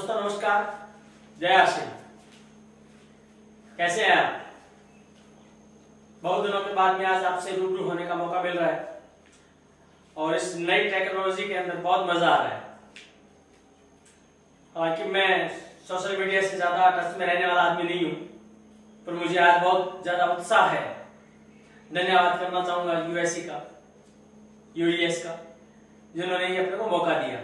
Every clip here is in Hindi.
दोस्तों नमस्कार, जय आशीष। कैसे हैं आप? बहुत दिनों के बाद में आज आपसे रूबरू होने का मौका मिल रहा है और इस नई टेक्नोलॉजी के अंदर बहुत मजा आ रहा है। हालांकि मैं सोशल मीडिया से ज्यादा टच में रहने वाला आदमी नहीं हूं, पर मुझे आज बहुत ज्यादा उत्साह है। धन्यवाद करना चाहूंगा यूएससी का, यूडीएस का, जिन्होंने ये अपने को मौका दिया।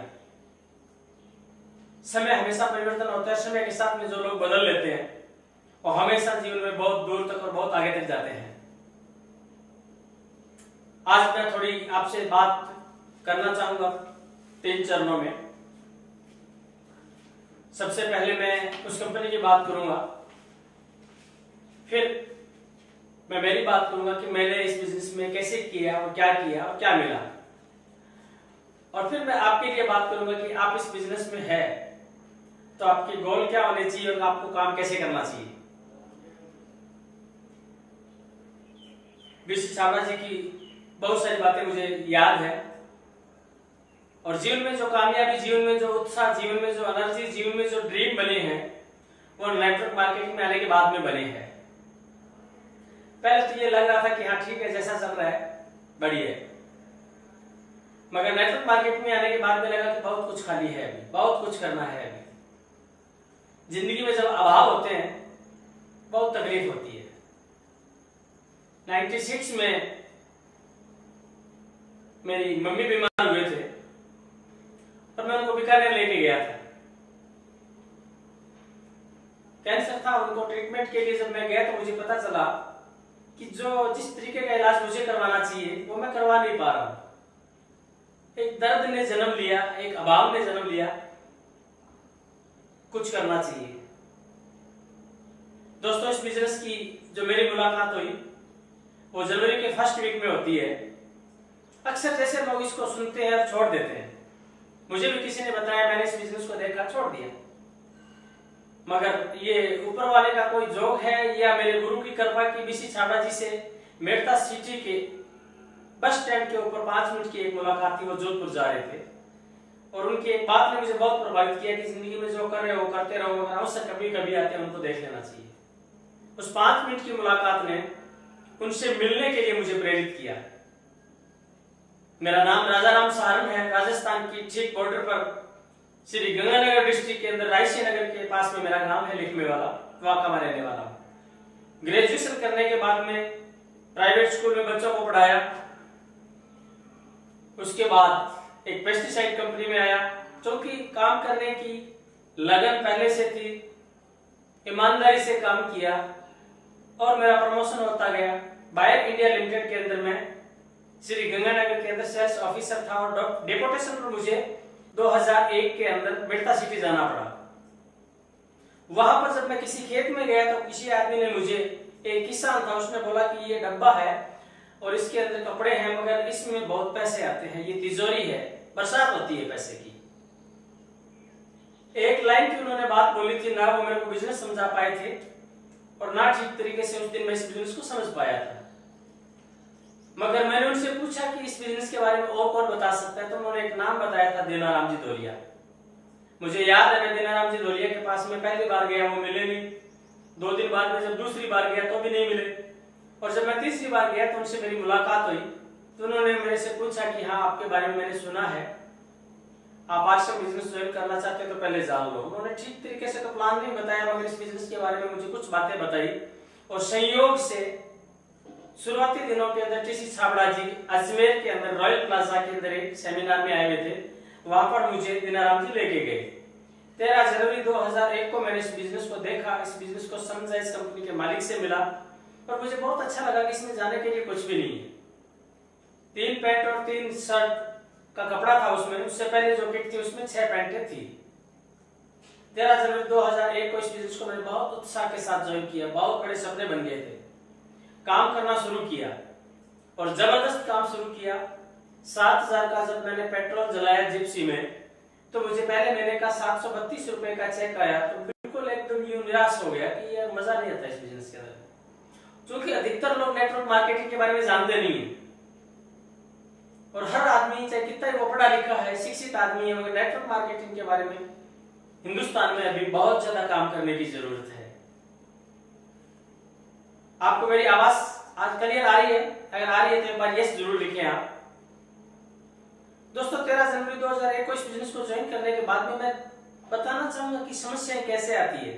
समय हमेशा परिवर्तन होता है, समय के साथ में जो लोग बदल लेते हैं और हमेशा जीवन में बहुत दूर तक और बहुत आगे तक जाते हैं। आज मैं थोड़ी आपसे बात करना चाहूंगा 3 चरणों में। सबसे पहले मैं उस कंपनी की बात करूंगा, फिर मैं मेरी बात करूंगा कि मैंने इस बिजनेस में कैसे किया और क्या मिला, और फिर मैं आपके लिए बात करूंगा कि आप इस बिजनेस में है तो आपके गोल क्या होने चाहिए और आपको काम कैसे करना चाहिए। बीसी छाबड़ा जी की बहुत सारी बातें मुझे याद है, और जीवन में जो कामयाबी, जीवन में जो उत्साह, जीवन में जो एनर्जी, जीवन में जो ड्रीम बने हैं वो नेटवर्क मार्केटिंग में आने के बाद में बने हैं। पहले तो ये लग रहा था कि हाँ ठीक है, जैसा चल रहा है बढ़िया है, मगर नेटवर्क मार्केटिंग में आने के बाद में लगा कि बहुत कुछ खाली है, अभी बहुत कुछ करना है। अभी जिंदगी में जब अभाव होते हैं बहुत तकलीफ होती है। 96 में मेरी मम्मी बीमार हुए थे और मैं उनको बीकानेर लेके गया था। कैंसर था, उनको ट्रीटमेंट के लिए जब मैं गया तो मुझे पता चला कि जिस तरीके का इलाज मुझे करवाना चाहिए वो मैं करवा नहीं पा रहा हूं। एक दर्द ने जन्म लिया, एक अभाव ने जन्म लिया। कुछ करना चाहिए। दोस्तों, इस बिजनेस की जो मेरी मुलाकात हुई वो जनवरी के फर्स्ट वीक में होती है। अक्सर जैसे लोग इसको सुनते हैं और छोड़ देते हैं, मुझे भी किसी ने बताया, मैंने इस बिजनेस को देखा, छोड़ दिया। मगर ये ऊपर वाले का कोई जोग है या मेरे गुरु की कृपा की बीसी छाबड़ा जी से मेड़ता सिटी के बस स्टैंड के ऊपर 5 मिनट की एक मुलाकात थी। वो जोधपुर जा रहे थे और उनकी एक बात ने मुझे बहुत प्रभावित किया कि जिंदगी में जो कर रहे हो करते रहो, मगर अवसर कभी कभी आते हैं, उनको देख लेना चाहिए। उस 5 मिनट की मुलाकात ने उनसे मिलने के लिए मुझे प्रेरित किया। मेरा नाम राजाराम सहारण है। राजस्थान की ठीक बॉर्डर पर श्री गंगानगर डिस्ट्रिक्ट के अंदर रायसी नगर के पास में मेरा गांव है, लिखमे वाला, वहां का मैं रहने वाला हूं। ग्रेजुएशन करने के बाद में प्राइवेट स्कूल में बच्चों को पढ़ाया। उसके बाद एक पेस्टिसाइड कंपनी में आया, क्योंकि काम करने की लगन पहले से थी, ईमानदारी से काम किया और मेरा प्रमोशन होता गया। बायर इंडिया लिमिटेड के अंदर मैं श्री गंगानगर के अंदर सेल्स ऑफिसर था और डेपुटेशन पर मुझे 2001 के अंदर मेड़ता सिटी जाना पड़ा। वहां पर जब मैं किसी खेत में गया तो किसी आदमी ने मुझे, एक किसान था, उसने बोला कि ये डब्बा है और इसके अंदर कपड़े हैं, मगर इसमें बहुत पैसे आते हैं, ये तिजोरी है, बरसात होती है पैसे की। एक लाइन की उन्होंने बात बोली थी, ना वो मेरे को बिजनेस समझा पाए थे और ना ठीक तरीके से उस दिन मैं इस बिजनेस को समझ पाया था। मगर मैंने उनसे पूछा कि इस बिजनेस के बारे में और कौन बता सकता है, तो उन्होंने एक नाम बताया था, दीनाराम जी धोलिया। मुझे याद है, मैं दीनाराम जी धोलिया के पास में पहली बार गया, वो मिले नहीं। 2 दिन बाद में जब दूसरी बार गया तो भी नहीं मिले, और जब मैं तीसरी बार गया तो उनसे मेरी मुलाकात हुई। तो उन्होंने मेरे से पूछा कि हाँ, आपके बारे में मैंने सुना है, आप आश्रम बिजनेस ज्वाइन करना चाहते हैं तो पहले जान लो। उन्होंने ठीक तरीके से तो प्लान नहीं बताया, मगर इस बिजनेस के बारे में मुझे कुछ बातें बताई, और संयोग से शुरुआती दिनों के अंदर टीसी छाबड़ा जी अजमेर के अंदर रॉयल प्लाजा के अंदर एक सेमिनार में आए हुए थे। वहां पर मुझे दीनाराम जी लेके गए। 13 जनवरी 2001 को मैंने इस बिजनेस को देखा, इस बिजनेस को समझा, इस कंपनी के मालिक से मिला और मुझे बहुत अच्छा लगा कि इसमें जाने के लिए कुछ भी नहीं है। 3 पैंट और 3 शर्ट का कपड़ा था उसमें। उससे पहले जो किट थी उसमें 6 पैंटें थी। 13 जनवरी 2001 को इस बिजनेस को मैंने बहुत उत्साह के साथ ज्वाइन किया। बहुत बड़े सपने बन गए थे, काम करना शुरू किया और जबरदस्त काम शुरू किया। 7000 का जब मैंने पेट्रोल जलाया जिप्सी में, तो मुझे पहले महीने का 732 रुपए का चेक आया। तो बिल्कुल एकदम यूं निराश हो गया कि यार मजा नहीं आता इस बिजनेस के अंदर, क्योंकि अधिकतर लोग नेटवर्क मार्केटिंग के बारे में जानते नहीं है। और हर आदमी, चाहे कितना ही वो पढ़ा लिखा है, शिक्षित आदमी है, मगर नेटवर्क मार्केटिंग के बारे में हिंदुस्तान में अभी बहुत ज्यादा काम करने की जरूरत है। आपको मेरी आवाज आज क्लियर आ रही है? अगर आ रही है तो एक बार यस जरूर लिखें आप। दोस्तों 13 जनवरी 2001 को इस बिजनेस को ज्वाइन करने के बाद में मैं बताना चाहूंगा कि समस्याएं कैसे आती है।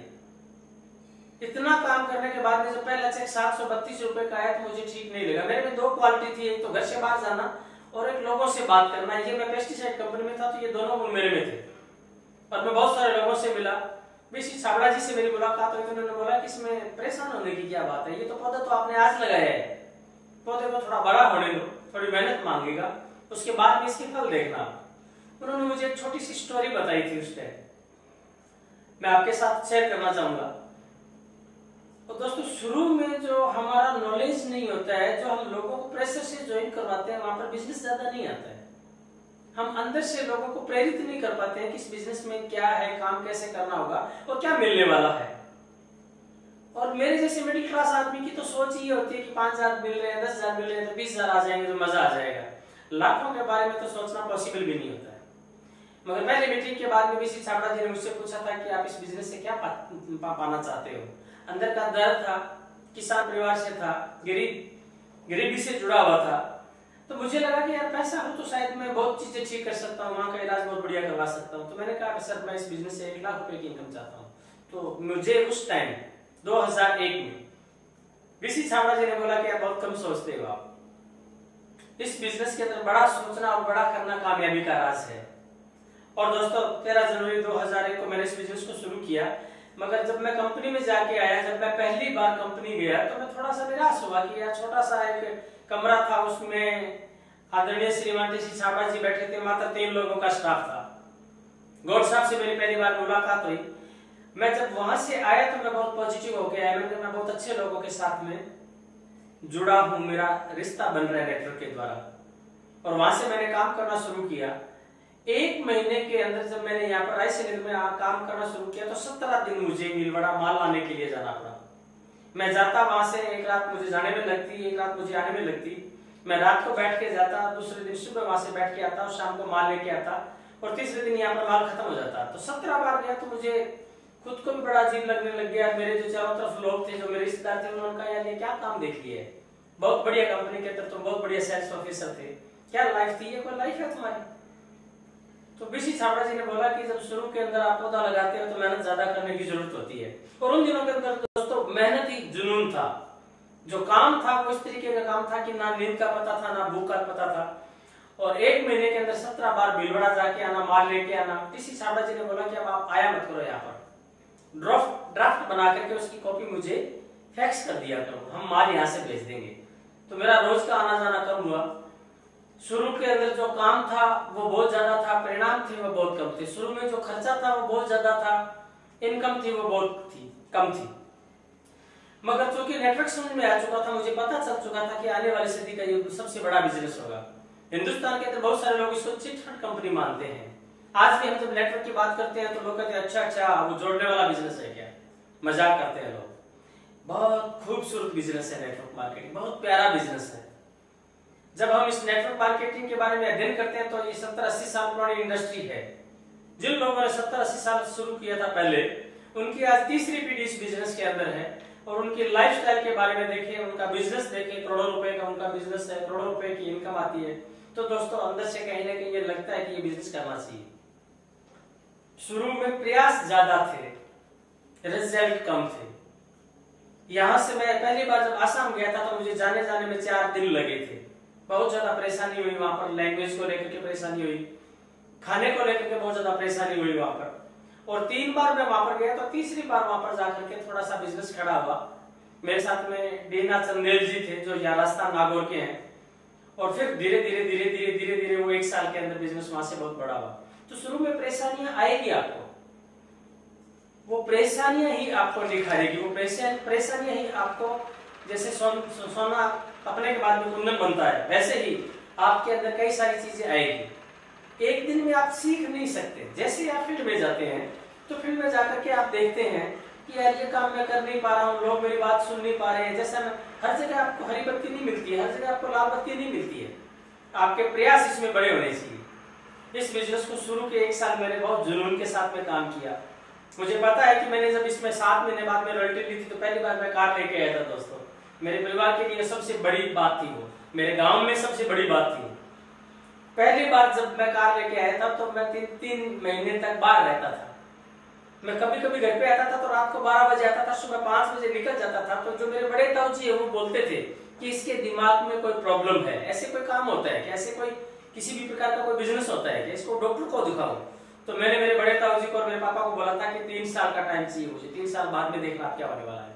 इतना काम करने के बाद में जब पहला चेक 732 रुपए का आया तो मुझे ठीक नहीं लगा। मेरे में दो क्वालिटी थी, एक तो घर से बाहर जाना और एक लोगों से बात करना। ये मैं पेस्टिसाइड कंपनी में था तो ये दोनों गुण मेरे में थे। और मैं बहुत सारे लोगों से मिला। बीसी छाबड़ा जी से मेरी मुलाकात हुई तो उन्होंने बोला कि इसमें परेशान होने की क्या बात है, ये तो पौधा तो आपने आज लगाया है, पौधे को थोड़ा बड़ा होने दो, थोड़ी मेहनत मांगेगा, उसके बाद में इसके फल देखना। उन्होंने मुझे एक छोटी सी स्टोरी बताई थी उस टाइम, मैं आपके साथ शेयर करना चाहूंगा। तो दोस्तों शुरू में जो हमारा नॉलेज नहीं होता है, जो हम लोगों को प्रेशर से ज्वाइन करवाते हैं, वहां पर बिजनेस ज्यादा नहीं आता है। हम अंदर से लोगों को प्रेरित नहीं कर पाते हैं कि इस बिजनेस में क्या है, काम कैसे करना होगा और क्या मिलने वाला है। और मेरे जैसे मिडिल क्लास आदमी की तो सोच ये होती है कि 5,000 मिल रहे हैं, 10,000 मिल रहे हैं तो 20,000 आ जाएंगे तो मजा आ जाएगा। लाखों के बारे में तो सोचना पॉसिबल भी नहीं होता है। मगर पहले मीटिंग के बाद में बीसी छाबड़ा जी ने मुझसे पूछा था कि आप इस बिजनेस से क्या पाना चाहते हो। अंदर का दर्द था, किसान परिवार से था, गरीबी से जुड़ा हुआ था। तो मुझे लगा कि यार पैसा हो तो शायद मैं बहुत चीजें ठीक कर सकता हूँ, वहाँ का इलाज बहुत बढ़िया करवा सकता हूँ। तो मैंने कहा सर मैं इस बिजनेस से 1 लाख रुपए की इनकम चाहता हूँ। तो मुझे उस टाइम 2001 में बीसी छाबड़ा जी ने बोला कि आप बहुत कम सोचते हो, आप इस बिजनेस के अंदर बड़ा सोचना और बड़ा करना कामयाबी का राज है। और दोस्तों 13 जनवरी 2001 को मैंने इस बिजनेस को शुरू किया। मगर जब मैं कंपनी में जाके आया, जब मैं पहली बार कंपनी गया तो मैं थोड़ा सा निराश हुआ कि यार छोटा सा एक कमरा था, उसमें आदरणीय श्रीमान टीसी छाबड़ा जी बैठे थे, मात्र 3 लोगों का स्टाफ था। गौड़ साहब से मेरी पहली बार मुलाकात हुई। मैं जब वहां से आया तो मैं बहुत पॉजिटिव हो गया। मैं बहुत अच्छे लोगों के साथ में जुड़ा हूं, मेरा रिश्ता बन रहा है नेटवर्क के द्वारा। और वहां से मैंने काम करना शुरू किया। 1 महीने के अंदर जब मैंने यहाँ पर रायसेन में काम करना शुरू किया तो 17 दिन मुझे भीलवाड़ा माल लाने के लिए जाना पड़ा। मैं जाता वहां से, एक रात मुझे जाने में लगती, एक रात मुझे आने में लगती। मैं रात को बैठ के जाता, दूसरे दिन सुबह वहां से बैठ के आता और शाम को माल लेके आता और तीसरे दिन यहाँ पर माल खत्म हो जाता। तो 17 बार गया तो मुझे खुद को भी बड़ा अजीब लगने लग गया। मेरे जो चारों तरफ लोग थे, जो मेरे रिश्तेदार थे, उन्होंने कहा यार ये क्या काम देख लिया है, बहुत बढ़िया कंपनी के अंदर तुम बहुत बढ़िया सेल्स ऑफिसर थे, क्या लाइफ थी, ये कोई लाइफ है तुम्हारी? तो बीसी छाबड़ा जी ने बोला कि जब शुरू के अंदर आप पौधा लगाते हो तो मेहनत ज्यादा करने की जरूरत होती है। और उन दिनों के अंदर दोस्तों मेहनत ही जुनून था। जो काम था वो इस तरीके का काम था कि ना नींद का पता था, ना भूख का पता था। और 1 महीने के अंदर 17 बार भीलवाड़ा जाके आना, माल लेके आना। बीसी छाबड़ा जी ने बोला कि अब आप आया मत करो, यहाँ पर ड्राफ्ट बना करके उसकी कॉपी मुझे फैक्स कर दिया करो, हम माल यहाँ से भेज देंगे। तो मेरा रोज का आना जाना कम हुआ। शुरू के अंदर जो काम था वो बहुत ज्यादा था, परिणाम थे वो बहुत कम थे। शुरू में जो खर्चा था वो बहुत ज्यादा था, इनकम थी वो बहुत कम थी। मगर चूंकि नेटवर्क समझ में आ चुका था, मुझे पता चल चुका था कि आने वाली सदी का ये सबसे बड़ा बिजनेस होगा। हिंदुस्तान के अंदर बहुत सारे लोग इसको चिट फंड कंपनी मानते हैं। आज भी हम जब नेटवर्क की बात करते हैं तो लोग कहते हैं अच्छा वो जोड़ने वाला बिजनेस है क्या, मजाक करते हैं लोग। बहुत खूबसूरत बिजनेस है नेटवर्क मार्केटिंग, बहुत प्यारा बिजनेस है। जब हम इस नेटवर्क मार्केटिंग के बारे में अध्ययन करते हैं तो ये 70-80 साल पुरानी इंडस्ट्री है। जिन लोगों ने 70-80 साल शुरू किया था पहले, उनकी आज तीसरी पीढ़ी इस बिजनेस के अंदर है। और उनकी लाइफस्टाइल के बारे में देखें, उनका बिजनेस देखें, करोड़ों रुपए का उनका बिजनेस है, करोड़ों रुपए की इनकम आती है। तो दोस्तों अंदर से कहीं ना कहीं ये लगता है कि ये बिजनेस करना चाहिए। शुरू में प्रयास ज्यादा थे, रिजल्ट कम थे। यहां से मैं पहली बार जब आसाम गया था तो मुझे जाने में 4 दिन लगे थे। बहुत ज्यादा परेशानी हुई वहां पर, लैंग्वेज को लेकर के परेशानी हुई, खाने को लेकर के बहुत ज्यादा परेशानी हुई वहां पर। और 3 बार मैं वहां पर गया तो तीसरी बार वहां पर जाकर के थोड़ा सा बिजनेस खड़ा हुआ। मेरे साथ में डीना चंदेल जी थे जो यहाँ राजस्थान नागौर के हैं। और फिर धीरे धीरे वो 1 साल के अंदर बिजनेस वहां से बहुत बड़ा हुआ। तो शुरू में परेशानियां आएगी आपको, वो परेशानियां ही आपको निखारेगी, वो परेशानियां ही आपको, जैसे सोना अपने के बाद में कुंदन बनता है, वैसे ही आपके अंदर कई सारी चीजें आएगी। एक दिन में आप सीख नहीं सकते। जैसे आप फील्ड में जाते हैं तो फील्ड में जाकर के आप देखते हैं कि यार ये काम मैं कर नहीं पा रहा हूँ, लोग मेरी बात सुन नहीं पा रहे हैं। जैसा मैं, हर जगह आपको हरी बत्ती नहीं मिलती है, हर जगह आपको लाल बत्ती नहीं मिलती है। आपके प्रयास इसमें बड़े होने चाहिए। इस बिजनेस को शुरू के 1 साल मैंने बहुत जुनून के साथ में काम किया। मुझे पता है कि मैंने जब इसमें 7 महीने बाद में रॉयल्टी ली थी तो पहली बार मैं कार लेके आया था दोस्तों। मेरे परिवार के लिए सबसे बड़ी बात थी वो, मेरे गांव में सबसे बड़ी बात थी। पहली बार जब मैं कार लेके आया था तो मैं 3 महीने तक बाहर रहता था। मैं कभी कभी घर पे आता था तो रात को 12 बजे आता था, सुबह 5 बजे निकल जाता था। तो जो मेरे बड़े ताऊ जी है वो बोलते थे कि इसके दिमाग में कोई प्रॉब्लम है, ऐसे कोई काम होता है कि ऐसे कोई किसी भी प्रकार का कोई बिजनेस होता है कि इसको डॉक्टर को दिखाओ। तो मैंने मेरे बड़े ताऊ जी को और मेरे पापा को बोला था कि 3 साल का टाइम चाहिए मुझे, 3 साल बाद में देखना क्या होने वाला है।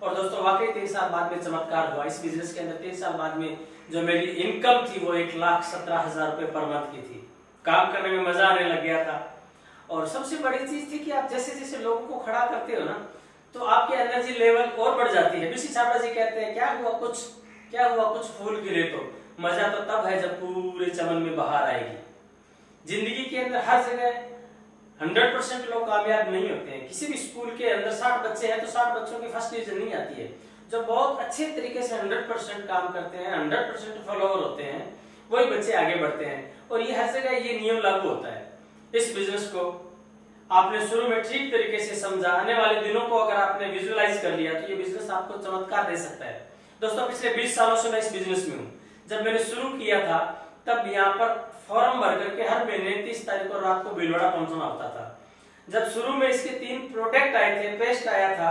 और दोस्तों वाकई 3 साल बाद में चमत्कार हुआ। इस बिजनेस के अंदर 3 साल बाद में जो मेरी इनकम थी वो 1,17,000 रुपए पर मंथ की थी। काम करने में मजा आने लग गया था। और सबसे बड़ी चीज थी कि आप जैसे जैसे लोगों को खड़ा करते हो ना तो आपकी एनर्जी लेवल और बढ़ जाती है। बीसी छाबड़ा जी कहते हैं क्या हुआ कुछ फूल खिले तो मजा तो तब है जब पूरे चमन में बहार आएगी। जिंदगी के अंदर हर जगह 100% लोग कामयाब नहीं होते हैं। किसी भी स्कूल के अंदर 60 बच्चे हैं तो 60 बच्चों की फर्स्ट डिवीजन नहीं आती है। जो बहुत अच्छे तरीके से 100% काम करते हैं, 100% फॉलोवर होते हैं, वही बच्चे आगे बढ़ते हैं। और ये हर जगह ये नियम लागू होता है। इस बिजनेस को आपने शुरू में ठीक तरीके से समझा, आने वाले दिनों को अगर आपने विजुअलाइज कर लिया तो ये बिजनेस आपको चमत्कार दे सकता है। दोस्तों पिछले 20 सालों से मैं इस बिजनेस में हूँ। जब मैंने शुरू किया था तब यहाँ पर फॉर्म भर करके हर महीने 30 तारीख को रात को भीलवाड़ा पहुंचना होता था। जब शुरू में इसके 3 प्रोडक्ट आए थे, पेस्ट आया था,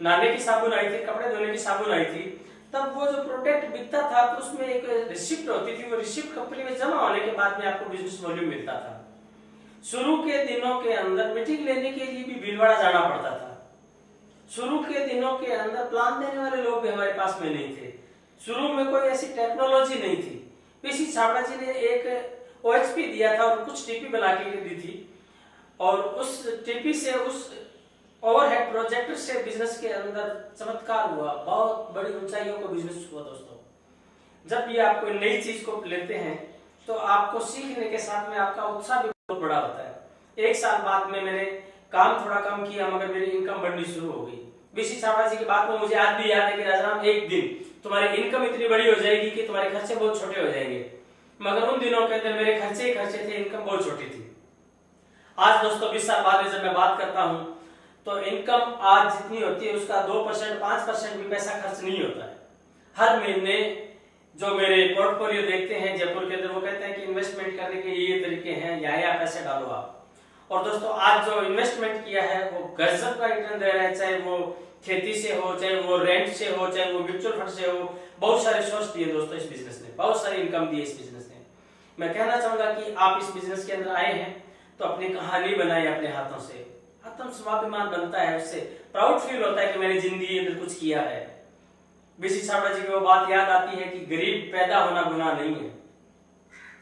नहाने की साबुन आई थी, कपड़े धोने की साबुन आई थी, तब वो जो प्रोडक्ट बिकता था तो उसमें एक रिसिप्ट होती थी। वो रिसिप्ट कंपनी में जमा होने के बाद में आपको बिजनेस वॉल्यूम मिलता था। शुरू के दिनों के अंदर मीटिंग लेने के लिए भी भीलवाड़ा जाना पड़ता था। शुरू के दिनों के अंदर प्लान देने वाले लोग भी हमारे पास में नहीं थे। शुरू में कोई ऐसी टेक्नोलॉजी नहीं थी। पीसी छाबड़ा जी ने एक OHP दिया था और कुछ टीपी बना के दी थी और उस टीपी से, उस ओवरहेड प्रोजेक्टर से बिजनेस के अंदर चमत्कार हुआ। बहुत बड़ी ऊंचाइयों को बिजनेस हुआ दोस्तों। जब भी आप कोई नई चीज को लेते हैं तो आपको सीखने के साथ में आपका उत्साह भी बहुत बड़ा होता है। 1 साल बाद में मैंने काम थोड़ा कम किया मगर मेरी इनकम बढ़नी शुरू हो गई। बीसी छाबड़ा जी की बात को मुझे आज भी याद है कि राजाराम एक दिन तुम्हारी इनकम इतनी बड़ी हो जाएगी कि तुम्हारे खर्चे बहुत छोटे हो जाएंगे। मगर उन दिनों के अंदर मेरे खर्चे ही खर्चे थे, इनकम बहुत छोटी थी। आज दोस्तों 20 साल बाद में जब मैं बात करता हूं तो इनकम आज जितनी होती है उसका 2% 5% भी पैसा खर्च नहीं होता है। हर महीने जो मेरे पोर्टफोलियो देखते हैं जयपुर के अंदर वो कहते हैं कि इन्वेस्टमेंट करने के ये तरीके हैं, यहाँ पैसे डालो आप। और दोस्तों आज जो इन्वेस्टमेंट किया है वो गजब का रिटर्न दे रहा है, चाहे वो खेती से हो, चाहे वो रेंट से हो, चाहे वो म्यूचुअल फंड से हो। बहुत सारे सोर्स दिए दोस्तों इस बिजनेस ने, बहुत सारी इनकम दी इस बिजनेस ने। मैं कहना चाहूंगा कि आप इस बिजनेस के अंदर आए हैं तो अपनी कहानी बनाए अपने हाथों से। आत्म स्वाभिमान बनता है, उससे प्राउड फील होता है कि मैंने जिंदगी में कुछ किया है। बीसी छाबड़ा जी की वो बात याद आती है कि गरीब पैदा होना गुनाह नहीं है,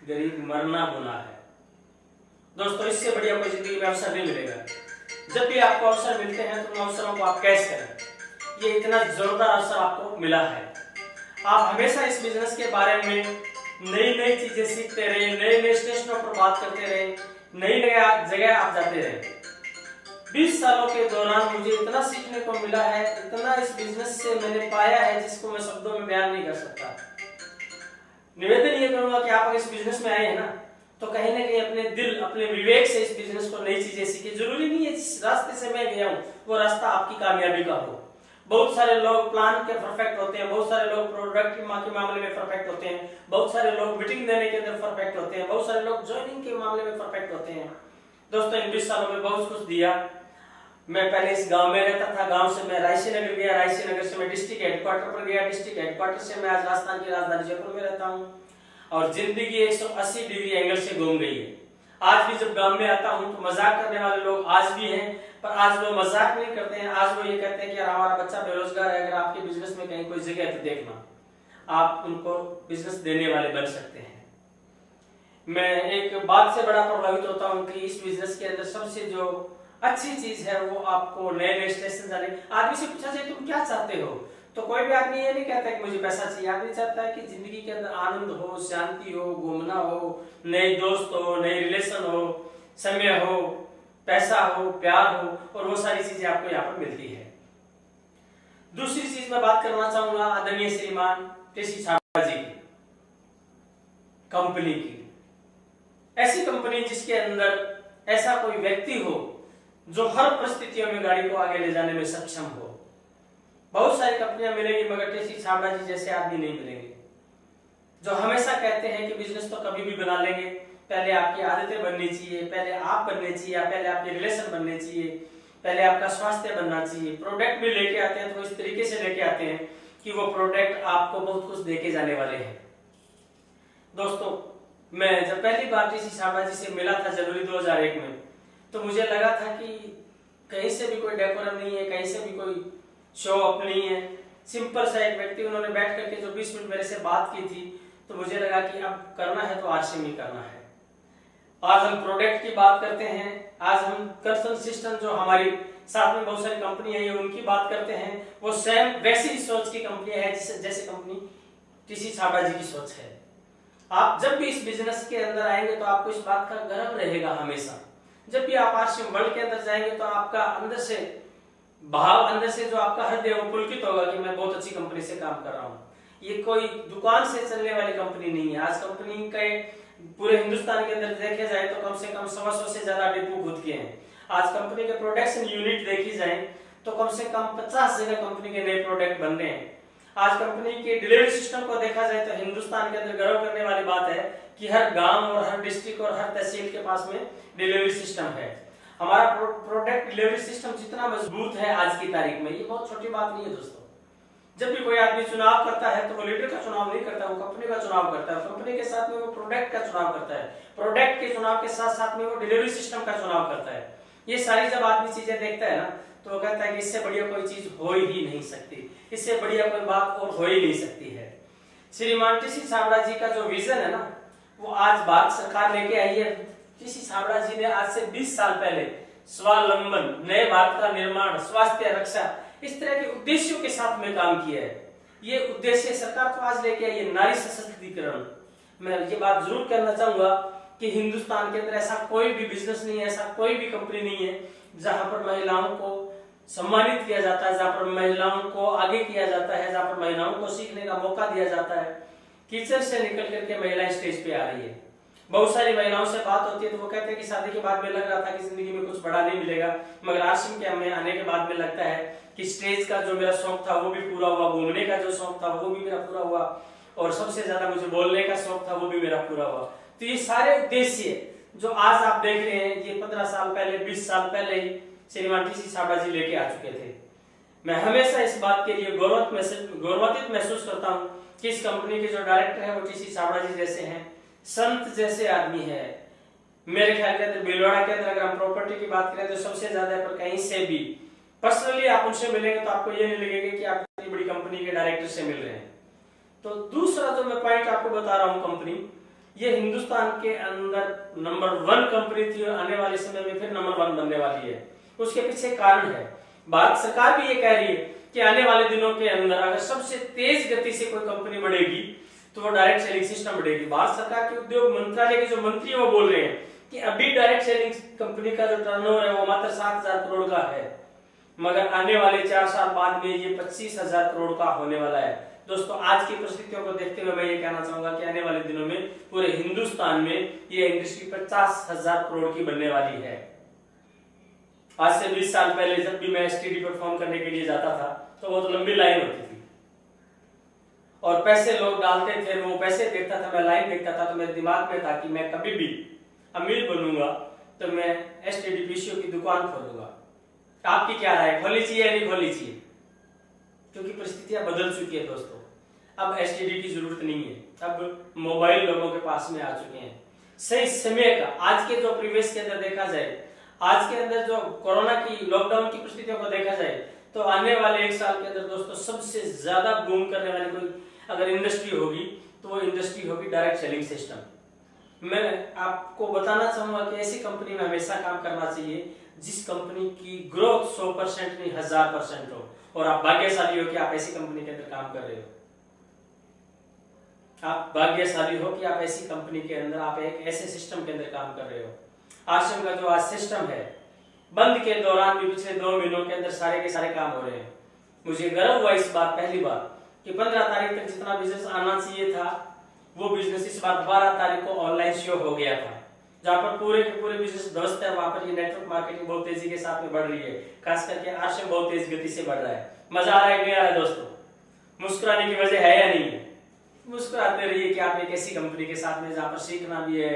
गरीब मरना गुनाह है। दोस्तों इससे बढ़िया कोई जिंदगी में अवसर नहीं मिलेगा। जब भी आपको अवसर मिलते हैं तो उन अवसरों को आप कैच करें। ये इतना जोरदार अवसर आपको मिला है। आप हमेशा इस बिजनेस के बारे में नई नई चीजें सीखते रहे, नए नए स्टेशनों पर बात करते रहे, नई नई जगह आप जाते रहे। 20 सालों के दौरान मुझे इतना सीखने को मिला है, इतना इस बिजनेस से मैंने पाया है जिसको मैं शब्दों में बयान नहीं कर सकता। निवेदन ये करूंगा कि आप इस बिजनेस में आए हैं ना तो कहीं ना कहीं अपने दिल, अपने विवेक से इस बिजनेस को नई चीजें सीखे। जरूरी नहीं है जिस रास्ते से मैं गया हूँ वो रास्ता आपकी कामयाबी का हो। बहुत सारे लोग प्लान के परफेक्ट होते हैं, बहुत सारे लोग प्रोडक्ट के मामले में परफेक्ट होते हैं, बहुत सारे लोग मीटिंग देने के अंदर परफेक्ट होते हैं, बहुत सारे लोग ज्वाइनिंग के मामले में परफेक्ट होते हैं। दोस्तों इन 20 सालों में बहुत कुछ दिया। मैं पहले इस गांव में रहता था, गांव से मैं रायसी नगर गया, रायसी नगर से मैं डिस्ट्रिक्ट हेडक्वार्टर पर गया, डिस्ट्रिक्ट हेडक्वार्टर से मैं आज राजस्थान की राजधानी जयपुर में रहता हूँ और जिंदगी 180 डिग्री एंगल से घूम गई है। आज भी जब गांव में आता हूँ तो मजाक करने वाले लोग आज भी हैं, पर आज वो मजाक नहीं करते हैं। आज वो ये कहते हैं कि यार हमारा बच्चा बेरोजगार है, अगर आपके बिजनेस में कहीं कोई जगह है तो देखना, आप उनको बिजनेस देने वाले बन सकते हैं। मैं एक बात से बड़ा प्रभावित होता हूँ कि इस बिजनेस के अंदर सबसे जो अच्छी चीज है वो आपको नए नए स्टेशन जाने। आदमी से पूछा जाए तुम क्या चाहते हो तो कोई भी आदमी ये नहीं कहता कि मुझे पैसा चाहिए। आदमी चाहता है कि जिंदगी के अंदर आनंद हो, शांति हो, घूमना हो, नए दोस्त हो, नए रिलेशन हो, समय हो, पैसा हो, प्यार हो, और वो सारी चीजें आपको यहाँ पर मिलती है। दूसरी चीज मैं बात करना चाहूंगा आदरणीय श्रीमान बीसी छाबड़ा जी की कंपनी की। ऐसी कंपनी जिसके अंदर ऐसा कोई व्यक्ति हो जो हर परिस्थितियों में गाड़ी को आगे ले जाने में सक्षम हो। बहुत सारी कंपनियां मिलेंगी मगर टीसी छाबड़ा जी जैसे आदमी नहीं मिलेंगे, जो हमेशा कहते हैं कि बिजनेस तो कभी भी बना लेंगे, पहले आपकी आदतें बननी चाहिए, पहले आप बनने चाहिए, पहले आपके रिलेशन बनने चाहिए, पहले आपका स्वास्थ्य बनना चाहिए। प्रोडक्ट भी लेके आते हैं तो इस तरीके से लेके आते हैं कि वो प्रोडक्ट आपको बहुत कुछ देके जाने वाले हैं। दोस्तों, मैं जब पहली बार टीसी छाबड़ा जी से मिला था जनवरी 2001 में, तो मुझे लगा था कि कहीं से भी कोई डेकोरम नहीं है, कहीं से भी कोई शो अप नहीं है, सिंपल सा एक व्यक्ति। उन्होंने बैठ करके जो 20 मिनट मेरे से बात की थी तो मुझे लगा कि अब करना है तो आरसीएम ही करना है। आज हम प्रोडक्ट की बात करते हैं, आज हम कर्सन सिस्टम जो हमारी साथ में बहुत सारी कंपनी है उनकी बात करते हैं। वो सेम वैसी ही सोच की कंपनी है जैसे कंपनी टीसी छाबड़ा जी की सोच है। आप जब भी इस बिजनेस के अंदर आएंगे तो आपको इस बात का गर्व रहेगा हमेशा। जब भी आप आरसीएम वर्ल्ड के अंदर जाएंगे तो आपका अंदर से भाव, अंदर से जो आपका हृदय वो पुलकित होगा कि मैं बहुत अच्छी कंपनी से काम कर रहा हूँ। ये कोई दुकान से चलने वाली कंपनी नहीं है। आज कंपनी के पूरे हिंदुस्तान के अंदर देखे जाए तो कम से कम 100 से ज्यादा डिपो खुद के हैं। आज कंपनी के प्रोडक्शन यूनिट देखी जाए तो कम से कम 50 जगह कंपनी के नए प्रोडक्ट बन रहे हैं। आज कंपनी के डिलीवरी सिस्टम को देखा जाए तो हिंदुस्तान के अंदर गर्व करने वाली बात है कि हर गांव और हर डिस्ट्रिक्ट और हर तहसील के पास में डिलीवरी सिस्टम है। हमारा प्रोडक्ट डिलीवरी सिस्टम जितना मजबूत है आज की तारीख में, ये बहुत छोटी बात नहीं है दोस्तों। जब भी कोई आदमी चुनाव करता है तो वो लीडर का चुनाव नहीं करता, वो कंपनी का चुनाव करता है। कंपनी के साथ में वो प्रोडक्ट का चुनाव करता है, प्रोडक्ट के चुनाव के साथ साथ में वो डिलीवरी सिस्टम का चुनाव करता है। ये सारी जब आदमी चीजें देखता है ना तो वो कहता है कि इससे बढ़िया कोई चीज हो ही नहीं सकती, इससे बढ़िया कोई बात और हो ही नहीं सकती है। श्रीमान टीसी छाबड़ा जी का जो विजन है ना वो आज भारत सरकार लेके आई है। टीसी छाबड़ा जी ने आज से 20 साल पहले स्वावलंबन, नए भारत का निर्माण, स्वास्थ्य रक्षा, इस तरह के उद्देश्यों के साथ में काम किया है। ये उद्देश्य सरकार को आज लेके आई है, नारी सशक्तिकरण। मैं ये बात जरूर कहना चाहूंगा कि हिंदुस्तान के अंदर ऐसा कोई भी बिजनेस नहीं है, ऐसा कोई भी कंपनी नहीं है जहां पर महिलाओं को सम्मानित किया जाता है, जहां पर महिलाओं को आगे किया जाता है, जहां पर महिलाओं को सीखने का मौका दिया जाता है। किचन से निकल करके महिलाएं स्टेज पे आ रही है। बहुत सारी महिलाओं से बात होती है तो वो कहते हैं कि शादी के बाद में लग रहा था कि जिंदगी में कुछ बड़ा नहीं मिलेगा, मगर आरसीएम के में आने के बाद में लगता है कि स्टेज का जो मेरा शौक था वो भी पूरा हुआ, घूमने का जो शौक था वो भी मेरा पूरा हुआ, और सबसे ज्यादा मुझे बोलने का शौक था वो भी मेरा पूरा हुआ। तो ये सारे उद्देश्य जो आज आप देख रहे हैं ये 15 साल पहले, 20 साल पहले ही श्रीमान टीसी छाबड़ा जी लेके आ चुके थे। मैं हमेशा इस बात के लिए गौरवान्वित महसूस करता हूँ कि इस कंपनी के जो डायरेक्टर है वो टीसी छाबड़ा जी जैसे हैं, संत जैसे आदमी है। मेरे ख्याल के अंदर भीलवाड़ा के अंदर अगर हम प्रॉपर्टी की बात करें तो सबसे ज्यादा पर कहीं से भी पर्सनली आप उनसे मिलेंगे तो आपको ये नहीं लगेगा कि आप इतनी बड़ी कंपनी के डायरेक्टर से मिल रहे हैं। तो दूसरा जो मैं पॉइंट आपको बता रहा हूँ, कंपनी ये हिंदुस्तान के अंदर नंबर 1 कंपनी थी और आने वाले समय में फिर नंबर 1 बनने वाली है। उसके पीछे कारण है, भारत सरकार भी ये कह रही है कि आने वाले दिनों के अंदर अगर सबसे तेज गति से कोई कंपनी बढ़ेगी तो वो डायरेक्ट सेलिंग सिस्टम बढ़ेगी। भारत सरकार के उद्योग मंत्रालय के जो मंत्री है वो बोल रहे हैं कि अभी डायरेक्ट सेलिंग कंपनी का जो टर्नओवर है वो मात्र 7,000 करोड़ का है, मगर आने वाले 4 साल बाद में ये 25,000 करोड़ का होने वाला है। दोस्तों, आज की परिस्थितियों को देखते हुए मैं ये कहना चाहूंगा कि आने वाले दिनों में पूरे हिंदुस्तान में ये इंडस्ट्री 50,000 करोड़ की बनने वाली है। आज से 20 साल पहले जब भी मैं एसटीडी पर फॉर्म करने के लिए जाता था तो वो तो लंबी लाइन होती थी और पैसे लोग डालते थे, वो पैसे देखता था, मैं लाइन देखता था, तो मेरे दिमाग में था कि मैं कभी भी अमीर बनूंगा तो मैं एसटीडी पीसीओ की दुकान खोलूंगा। आपकी क्या राय, खोलनी चाहिए या नहीं खोलनी चाहिए? क्योंकि परिस्थितियां बदल चुकी है दोस्तों, अब एसटीडी की जरूरत नहीं है, अब मोबाइल लोगों के पास में आ चुके हैं। सही समय का आज के जो परिवेश के अंदर देखा जाए, आज के अंदर जो कोरोना की लॉकडाउन की परिस्थितियों को देखा जाए तो आने वाले 1 साल के अंदर दोस्तों सबसे ज्यादा बूम करने वाली कोई अगर इंडस्ट्री होगी तो वो इंडस्ट्री होगी डायरेक्ट सेलिंग सिस्टम। मैं आपको बताना चाहूंगा कि ऐसी कंपनी में हमेशा काम करना चाहिए जिस कंपनी की ग्रोथ 100% नहीं 1000% हो, और आप भाग्यशाली हो कि आप ऐसी कंपनी के अंदर काम कर रहे हो। आप भाग्यशाली हो कि आप ऐसी कंपनी के अंदर, आप एक ऐसे सिस्टम के अंदर काम कर रहे हो। आश्रम का जो आज सिस्टम है, बंद के दौरान भी पिछले 2 महीनों के अंदर सारे के सारे काम हो रहे हैं। मुझे गर्व हुआ इस बार पहली बार कि 15 तारीख तक जितना बिजनेस आना चाहिए था वो बिजनेस इस बार 12 तारीख को ऑनलाइन शो हो गया था। जहाँ पर पूरे के पूरे बिजनेस ध्वस्त है, वहां पर ये नेटवर्क मार्केटिंग बहुत तेजी के साथ में बढ़ रही है। खास करके आज में बहुत तेज गति से बढ़ रहा है। मजा आ रहा है नहीं आ रहा है दोस्तों? मुस्कुराने की वजह है या नहीं है? मुस्कुराते रहिए कि आप एक ऐसी कंपनी के साथ में जहाँ पर सीखना भी है,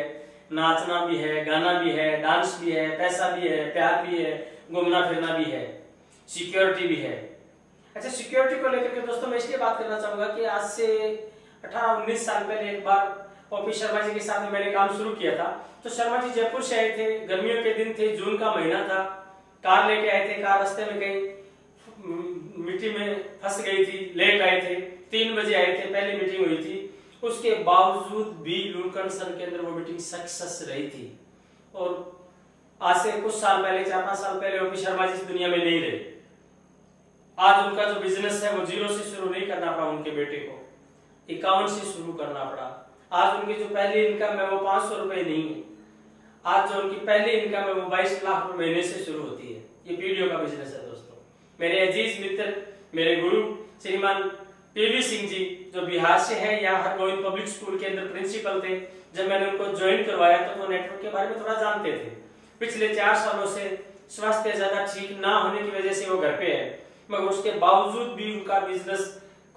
नाचना भी है, गाना भी है, डांस भी है, पैसा भी है, प्यार भी है, घूमना फिरना भी है, सिक्योरिटी भी है। अच्छा, सिक्योरिटी को लेकर के दोस्तों मैं इसलिए बात करना चाहूंगा कि आज से 18-19 साल पहले एक बार ओपी शर्मा जी के साथ में मैंने काम शुरू किया था। तो शर्मा जी जयपुर से आए थे, गर्मियों के दिन थे, जून का महीना था, कार लेके आए थे। कार रास्ते में कहीं मिट्टी में फंस गई थी, लेट आए थे, 3 बजे आए थे, पहली मीटिंग हुई थी। उसके बावजूद भी लुलकन सर के अंदर वो मीटिंग सक्सेस रही थी। और आज से कुछ साल पहले, 4-5 साल पहले ओपी शर्मा जी इस दुनिया में नहीं रहे। आज उनका जो बिजनेस है वो 0 से शुरू नहीं करना पड़ा उनके बेटे को, 51 से शुरू करना पड़ा। आज उनकी जो पहली इनकम है वो 500 रुपए नहीं है। आज जो उनकी पहली इनकम है वो 22 लाख रुपए महीने से शुरू होती है। ये पीडीओ का बिजनेस है दोस्तों। मेरे अजीज मित्र, मेरे गुरु श्रीमान पीवी सिंह जी जो बिहार से हैं, यहाँ हरगोविंद पब्लिक स्कूल के अंदर प्रिंसिपल थे। जब मैंने उनको ज्वाइन करवाया तो वो नेटवर्क के बारे में थोड़ा जानते थे। पिछले 4 सालों से स्वास्थ्य ज्यादा ठीक ना होने की वजह से वो घर पे है, मगर उसके बावजूद भी उनका बिजनेस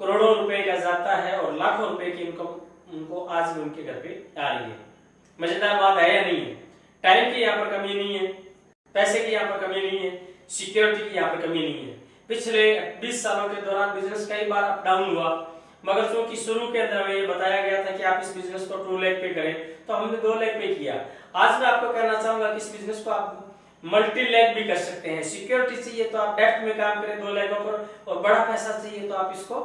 करोड़ों रुपए का जाता है और लाखों रुपए की इनकम उनको आज भी उनके घर पे आ रही है। मजेदार बात है या नहीं है? टाइम की यहाँ पर कमी नहीं है, पैसे की यहाँ पर कमी नहीं है, सिक्योरिटी की यहाँ पर कमी नहीं है। पिछले 20 सालों के दौरान बिजनेस कई बार अप डाउन हुआ, मगर चूंकि शुरू के अंदर हमें ये बताया गया था कि आप इस बिजनेस को 2 लाख पे करें, तो हमने 2 लाख पे किया। आज मैं आपको कहना चाहूंगा कि इस बिजनेस को आप मल्टी लैग भी कर सकते हैं। सिक्योरिटी चाहिए तो आप डेप्थ में काम करें 2 लाखों पर, और बड़ा पैसा चाहिए तो आप इसको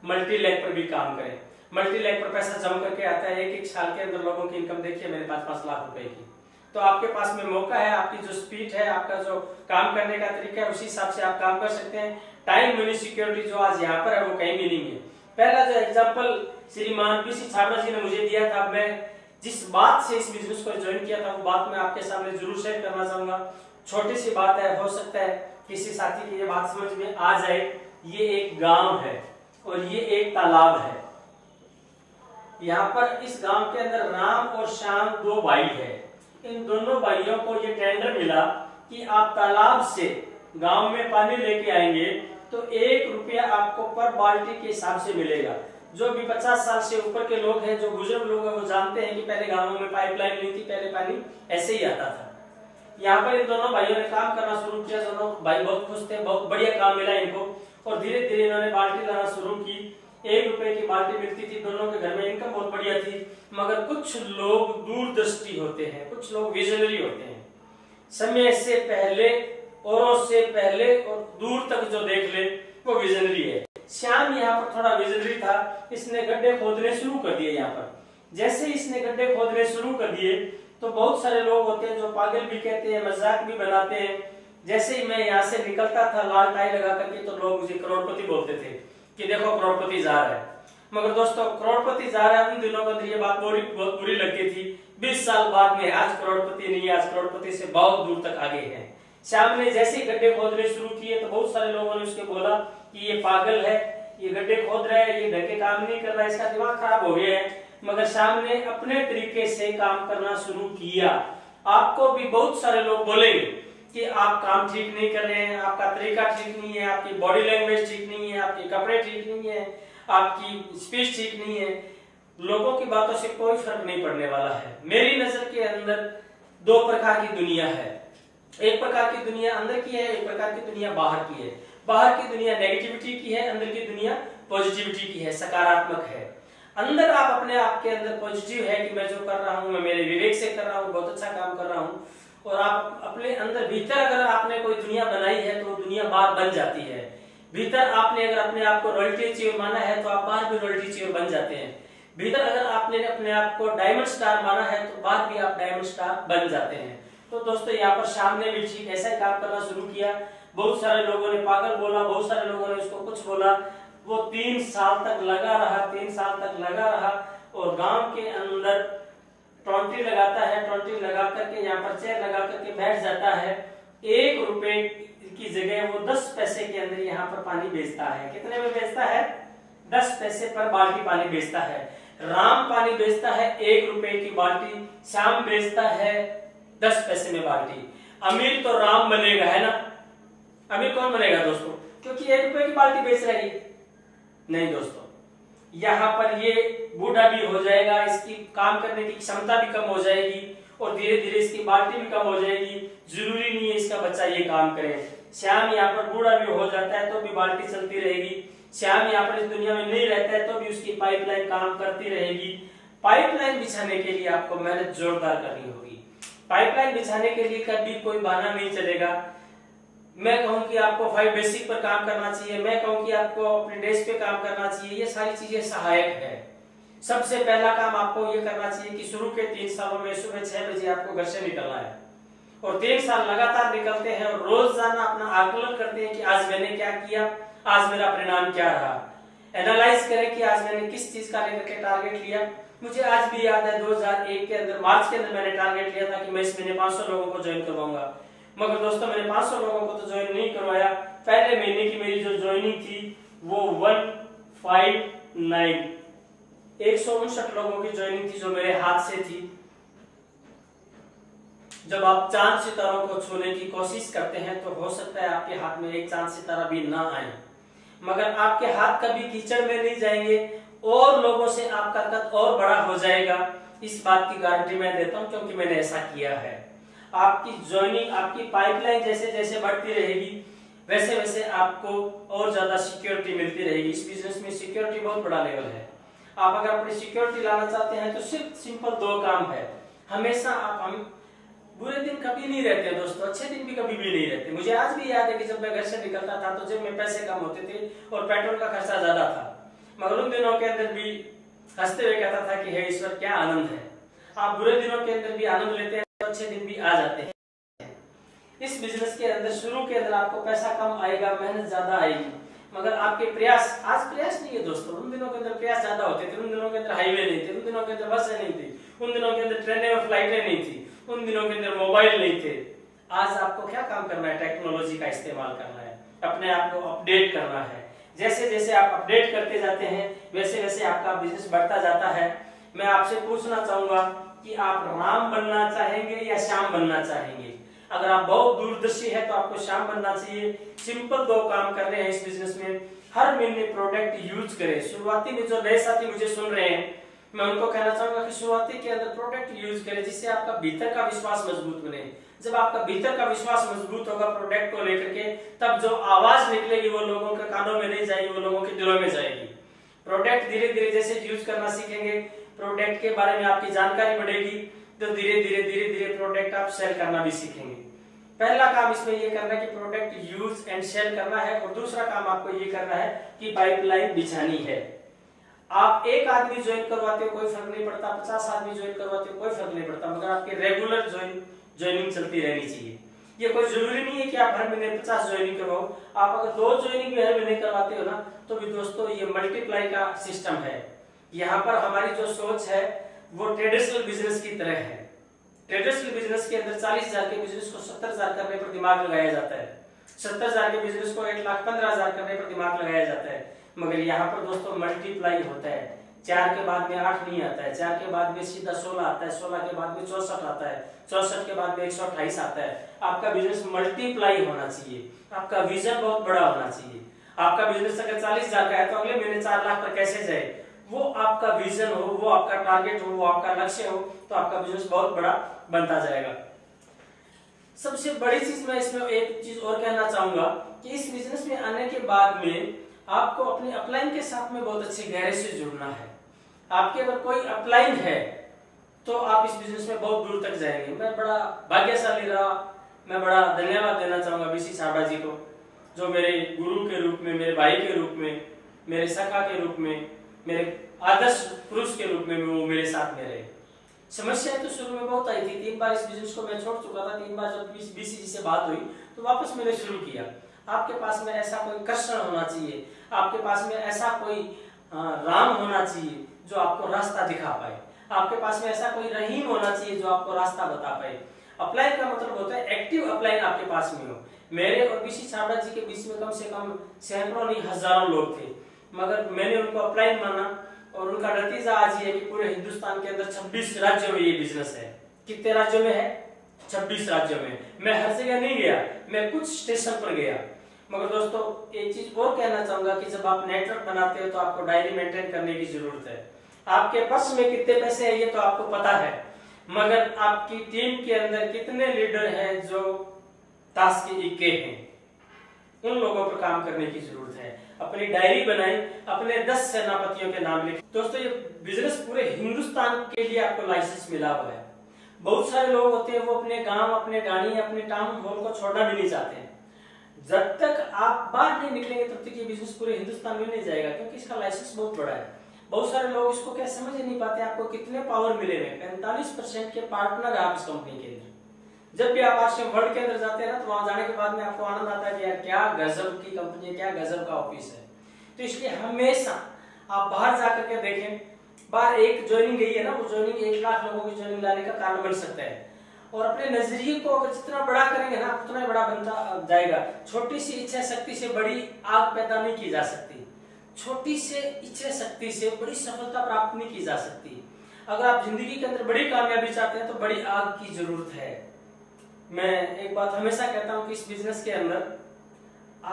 मल्टी लैग पर भी काम करें। मल्टी लैग पर पैसा जम करके आता है। 1-1 साल के अंदर लोगों की इनकम देखिए मेरे 5-5 लाख रुपए की। तो आपके पास में मौका है, आपकी जो स्पीड है, आपका जो काम करने का तरीका है, उसी हिसाब से आप काम कर सकते हैं। टाइम मनी सिक्योरिटी जो आज यहाँ पर है वो कहीं भी नहीं है। पहला जो एग्जाम्पल श्रीमान पीसी छाबड़ा जी ने मुझे दिया था, मैं जिस बात से इस बिजनेस को ज्वाइन किया था वो बात मैं आपके सामने जरूर शेयर करना चाहूंगा। छोटी सी बात है, हो सकता है किसी साथी की ये बात समझ में आ जाए। ये एक गांव है और ये एक तालाब है। यहाँ पर इस गांव के अंदर राम और श्याम 2 भाई है। इन दोनों भाइयों को ये टेंडर मिला कि आप तालाब से गांव में पानी लेके आएंगे तो 1 रुपया आपको पर बाल्टी के हिसाब से मिलेगा। जो भी 50 साल से ऊपर के लोग हैं, जो बुजुर्ग लोग हैं, वो जानते हैं कि पहले गांवों में पाइपलाइन नहीं थी, पहले पानी ऐसे ही आता था। यहाँ पर इन दोनों भाइयों ने काम करना शुरू किया। दोनों भाई बहुत खुश थे, बहुत बढ़िया काम मिला इनको, और धीरे धीरे इन्होंने बाल्टी लाना शुरू की। 1 रुपए की बाल्टी मिलती थी, दोनों के घर में इनकम बहुत बढ़िया थी। मगर कुछ लोग दूरदृष्टि होते हैं, कुछ लोग विजनरी होते हैं। समय से पहले, औरों से पहले और दूर तक जो देख ले वो विजनरी है। श्याम यहाँ पर थोड़ा विजनरी था। इसने गड्ढे खोदने शुरू कर दिए। यहाँ पर जैसे इसने गड्ढे खोदने शुरू कर दिए तो बहुत सारे लोग होते हैं जो पागल भी कहते हैं, मजाक भी बनाते हैं। जैसे ही मैं यहाँ से निकलता था लाल टाई लगा करके, तो लोग मुझे करोड़पति बोलते थे कि देखो करोड़पति जा रहा है। मगर दोस्तों, करोड़पति जा रहा है उन दिनों के अंदर ये बात बहुत बुरी लगती थी। 20 साल बाद में आज करोड़पति नहीं है, आज करोड़पति से बहुत दूर तक आगे है। श्याम ने जैसे ही गड्ढे खोदने शुरू किए तो बहुत सारे लोगों ने उसके बोला कि ये पागल है, ये गड्ढे खोद रहा है, ये ढंग के काम नहीं कर रहा है, इसका दिमाग खराब हो गया है। मगर श्याम ने अपने तरीके से काम करना शुरू किया। आपको भी बहुत सारे लोग बोलेंगे कि आप काम ठीक नहीं कर रहे हैं, आपका तरीका ठीक नहीं है, आपकी बॉडी लैंग्वेज ठीक नहीं है, आपके कपड़े ठीक नहीं है, आपकी स्पीच ठीक नहीं है। लोगों की बातों से कोई फर्क नहीं पड़ने वाला है। मेरी नजर के अंदर 2 प्रकार की दुनिया है। एक प्रकार की दुनिया अंदर की है, एक प्रकार की दुनिया बाहर की है। बाहर की दुनिया नेगेटिविटी की है, अंदर की दुनिया पॉजिटिविटी की है, सकारात्मक है। अंदर आप अपने आप के अंदर पॉजिटिव है कि मैं जो कर रहा हूँ मैं मेरे विवेक से कर रहा हूँ, बहुत अच्छा काम कर रहा हूँ। और आप अपने अंदर भीतर अगर आपने कोई दुनिया बनाई है तो दुनिया बाहर बन जाती है। भीतर आपने अगर अपने आप को रॉयल्टी चीयर माना है तो आप बाहर भी रॉयल्टी चीयर बन जाते हैं। भीतर अगर आपने अपने आप को डायमंड स्टार माना है तो बाहर भी आप डायमंड स्टार बन जाते हैं। तो दोस्तों, यहाँ पर श्याम ने भी ठीक ऐसा ही काम करना शुरू किया। बहुत सारे लोगों ने पागल बोला, बहुत सारे लोगों ने उसको कुछ बोला। वो 3 साल तक लगा रहा, 3 साल तक लगा रहा, और गांव के अंदर टोंटी लगाता है। टोंटी लगा करके यहाँ पर चेयर लगा करके बैठ जाता है। 1 रुपए की जगह वो 10 पैसे के अंदर यहाँ पर पानी बेचता है। कितने में बेचता है? 10 पैसे पर बाल्टी पानी बेचता है। राम पानी बेचता है 1 रुपए की बाल्टी, श्याम बेचता है 10 पैसे में बाल्टी। अमीर तो राम बनेगा, है ना? अमीर कौन बनेगा दोस्तों? क्योंकि 1 रुपए की बाल्टी बेच रही है। नहीं दोस्तों, यहाँ पर ये बूढ़ा भी हो जाएगा, इसकी काम करने की क्षमता भी कम हो जाएगी और धीरे धीरे इसकी बाल्टी भी कम हो जाएगी। जरूरी नहीं है इसका बच्चा ये काम करे। श्याम यहाँ पर बूढ़ा भी हो जाता है तो भी बाल्टी चलती रहेगी। श्याम यहाँ पर इस दुनिया में नहीं रहता है तो भी उसकी पाइपलाइन काम करती रहेगी। पाइपलाइन बिछाने के लिए आपको मेहनत जोरदार करनी होगी। पाइपलाइन बिछाने के लिए कभी कोई बहाना नहीं चलेगा। मैं कहूं कि आपको 5 बेसिक पर काम करना चाहिए, मैं कहूं कि आपको अपने डेस्क पे काम करना चाहिए, ये सारी चीजें सहायक है। सबसे पहला काम आपको ये करना चाहिए कि शुरू के 3 सालों में सुबह 6 बजे आपको घर से निकलना है और 3 साल लगातार निकलते हैं और रोजाना अपना आकलन करते हैं कि आज मैंने क्या किया, आज मेरा परिणाम क्या रहा। एनालाइज करें कि आज मैंने किस चीज का लेकर के टारगेट लिया। मुझे आज भी याद है 2001 के अंदर मार्च के अंदर मैंने टारगेट लिया था कि मैं इस महीने 500 लोगों को ज्वाइन करवाऊंगा, मगर दोस्तों मैंने 500 लोगों को तो ज्वाइन नहीं करवाया। पहले महीने की मेरी जो ज्वाइनिंग थी वो 159 159 लोगों की ज्वाइनिंग थी जो मेरे हाथ से थी। जब आप चांद सितारों को छूने की कोशिश करते हैं तो हो सकता है आपके हाथ में एक चांद सितारा भी ना आए, मगर आपके हाथ कभी कीचड़ में नहीं जाएंगे और लोगों से आपका कद और बड़ा हो जाएगा। इस बात की गारंटी मैं देता हूं क्योंकि मैंने ऐसा किया है। आपकी ज्वाइनिंग, आपकी पाइपलाइन जैसे जैसे बढ़ती रहेगी वैसे वैसे आपको और ज्यादा सिक्योरिटी मिलती रहेगी। इस बिजनेस में सिक्योरिटी बहुत बड़ा लेवल है। आप अगर अपनी सिक्योरिटी लाना चाहते हैं तो सिर्फ सिंपल 2 काम है। हमेशा हम बुरे दिन कभी नहीं रहते दोस्तों, अच्छे दिन भी कभी भी नहीं रहते। मुझे आज भी याद है कि जब मैं घर से निकलता था तो जेब में पैसे कम होते थे और पेट्रोल का खर्चा ज्यादा था, मगर उन दिनों के अंदर भी हंसते हुए कहता था कि हे ईश्वर क्या आनंद है। आप बुरे दिनों के अंदर भी आनंद लेते हैं तो अच्छे दिन भी आ जाते हैं। इस बिजनेस के अंदर शुरू के अंदर आपको पैसा कम आएगा, मेहनत ज्यादा आएगी, मगर आपके प्रयास, आज प्रयास नहीं है दोस्तों, उन दिनों के अंदर प्रयास ज्यादा होते थे। उन दिनों के अंदर हाईवे नहीं थे, उन दिनों के अंदर बसें नहीं थी, उन दिनों के अंदर ट्रेनें और फ्लाइटें नहीं थी, उन दिनों के अंदर मोबाइल नहीं थे। आज आपको क्या काम करना है? टेक्नोलॉजी का इस्तेमाल करना है, अपने आप को अपडेट करना है। जैसे जैसे आप अपडेट करते जाते हैं वैसे वैसे आपका बिजनेस बढ़ता जाता है। मैं आपसे पूछना चाहूंगा कि आप राम बनना चाहेंगे या श्याम बनना चाहेंगे? अगर आप बहुत दूरदर्शी है तो आपको श्याम बनना चाहिए। सिंपल 2 काम कर रहे हैं इस बिजनेस में। हर महीने प्रोडक्ट यूज करें। शुरुआती में जो नए साथी मुझे सुन रहे हैं मैं उनको कहना चाहूंगा कि शुरुआती के अंदर प्रोडक्ट यूज करें जिससे आपका भीतर का विश्वास मजबूत बने। जब आपका भीतर का विश्वास मजबूत होगा प्रोडक्ट को लेकर के, तब जो आवाज निकलेगी वो लोगों के कानों में नहीं जाएगी, वो लोगों के दिलों में जाएगी। प्रोडक्ट धीरे धीरे जैसे यूज करना सीखेंगे, प्रोडक्ट के बारे में आपकी जानकारी बढ़ेगी, तो धीरे धीरे प्रोडक्ट आप सेल करना भी सीखेंगे। पहला काम इसमें ये करना है कि प्रोडक्ट यूज एंड सेल करना है और दूसरा काम आपको ये करना है कि पाइपलाइन बिछानी है। आप 1 आदमी ज्वाइन करवाते हो कोई फर्क नहीं पड़ता, 50 आदमी ज्वाइन करवाते हो कोई फर्क नहीं पड़ता, मगर आपकी रेगुलर ज्वाइनिंग चलती रहनी चाहिए। ये कोई जरूरी नहीं है कि आप हर महीने 50 ज्वाइनिंग करवाओ। आप अगर 2 ज्वाइनिंग भी हर महीने करवाते हो ना तो भी दोस्तों ये मल्टीप्लाई का सिस्टम है। यहाँ पर हमारी जो सोच है वो ट्रेडिशनल बिजनेस की तरह है। ट्रेडिशनल बिजनेस के अंदर 40,000 के बिजनेस को 70,000 करने पर दिमाग लगाया जाता है, 70,000 के बिजनेस को 1,15,000 करने पर दिमाग लगाया जाता है, मगर यहाँ पर दोस्तों मल्टीप्लाई होता है। 4 के बाद में 8 नहीं आता है, 4 के बाद में सीधा 16 आता है, 16 के बाद में 64 आता है, 64 के बाद में 128 आता है। आपका बिजनेस मल्टीप्लाई होना चाहिए, आपका विजन बहुत बड़ा होना चाहिए। आपका बिजनेस अगर 40,000 का है तो अगले महीने 4 लाख पर कैसे जाए, वो आपका विजन हो, वो आपका टारगेट हो, वो आपका लक्ष्य हो, तो आपका बिजनेस बहुत बड़ा बनता जाएगा। सबसे बड़ी चीज मैं इसमें एक चीज और कहना चाहूंगा कि इस बिजनेस में आने के बाद में आपको अपने अपलाइन के साथ में बहुत अच्छे गहरे से जुड़ना है। आपके अगर कोई अपलाइन है तो आप इस बिजनेस में बहुत दूर तक जाएंगे। मैं बड़ा भाग्यशाली रहा, मैं बड़ा धन्यवाद देना चाहूंगा बीसी छाबड़ा जी को, जो मेरे गुरु के रूप में, मेरे भाई के रूप में, मेरे सखा के रूप में, मेरे आदर्श पुरुष के रूप में वो मेरे साथ में रहे। समस्या तो शुरू में बहुत आई थी, 3 बार इस बिजनेस को मैं छोड़ चुका था। 3 बार जब बीसी जी से बात हुई तो वापस मैंने शुरू किया। आपके पास में ऐसा कोई कृष्ण होना चाहिए, आपके पास में ऐसा कोई राम होना चाहिए जो आपको रास्ता दिखा पाए, आपके पास में ऐसा कोई रहीम होना चाहिए जो आपको रास्ता बता पाए। अपलाइन का मतलब होता है एक्टिव अपलाइन आपके पास में हो। मेरे और बीसी छाबड़ा जी के बीच में कम से कम सैकड़ों नहीं हजारों लोग थे, मगर मैंने उनको अपलाइन माना और उनका नतीजा आज ये है कि पूरे हिंदुस्तान के अंदर 26 राज्यों में ये बिजनेस है। कितने राज्यों में है? 26 राज्यों में। मैं हर जगह नहीं गया, मैं कुछ स्टेशन पर गया। मगर दोस्तों एक चीज और कहना चाहूंगा कि जब आप नेटवर्क बनाते हो तो आपको डायरी मेंटेन करने की जरूरत है। आपके पर्स में कितने पैसे है ये तो आपको पता है, मगर आपकी टीम के अंदर कितने लीडर हैं जो ताश के इक्के हैं, उन लोगों पर काम करने की जरूरत है। अपनी डायरी बनाई, अपने 10 सेनापतियों के नाम लिखे। दोस्तों ये बिजनेस पूरे हिंदुस्तान के लिए आपको लाइसेंस मिला हुआ है। बहुत सारे लोग होते हैं वो अपने गांव, अपने गाड़ी, अपने टाउन हॉल को छोड़ना भी नहीं चाहते हैं। जब तक आप बाहर नहीं निकलेंगे तब तक ये बिजनेस पूरे हिंदुस्तान में नहीं जाएगा, क्योंकि इसका लाइसेंस बहुत बड़ा है। बहुत सारे लोग इसको क्या समझ ही नहीं पाते, आपको कितने पावर मिले हैं। 45% के पार्टनर आप इस कंपनी के अंदर। जब भी आप आज वर्ल्ड के अंदर जाते हैं ना, तो वहां जाने के बाद में आपको आनंद आता है कि यार क्या गजब की कंपनी है, क्या गजब का ऑफिस है। तो इसलिए हमेशा आप बाहर जाकर के देखें। बाहर एक ज्वाइनिंग गई है ना, वो ज्वाइनिंग 1 लाख लोगों की ज्वाइनिंग लाने का कारण बन सकता है। और अपने नजरिए को अगर जितना बड़ा करेंगे ना, उतना ही बड़ा बनता जाएगा। छोटी सी इच्छा शक्ति से बड़ी आग पैदा नहीं की जा सकती। छोटी से इच्छा शक्ति से बड़ी सफलता प्राप्त नहीं की जा सकती। अगर आप जिंदगी के अंदर बड़ी कामयाबी चाहते हैं तो बड़ी आग की जरूरत है। मैं एक बात हमेशा कहता हूं कि इस बिजनेस के अंदर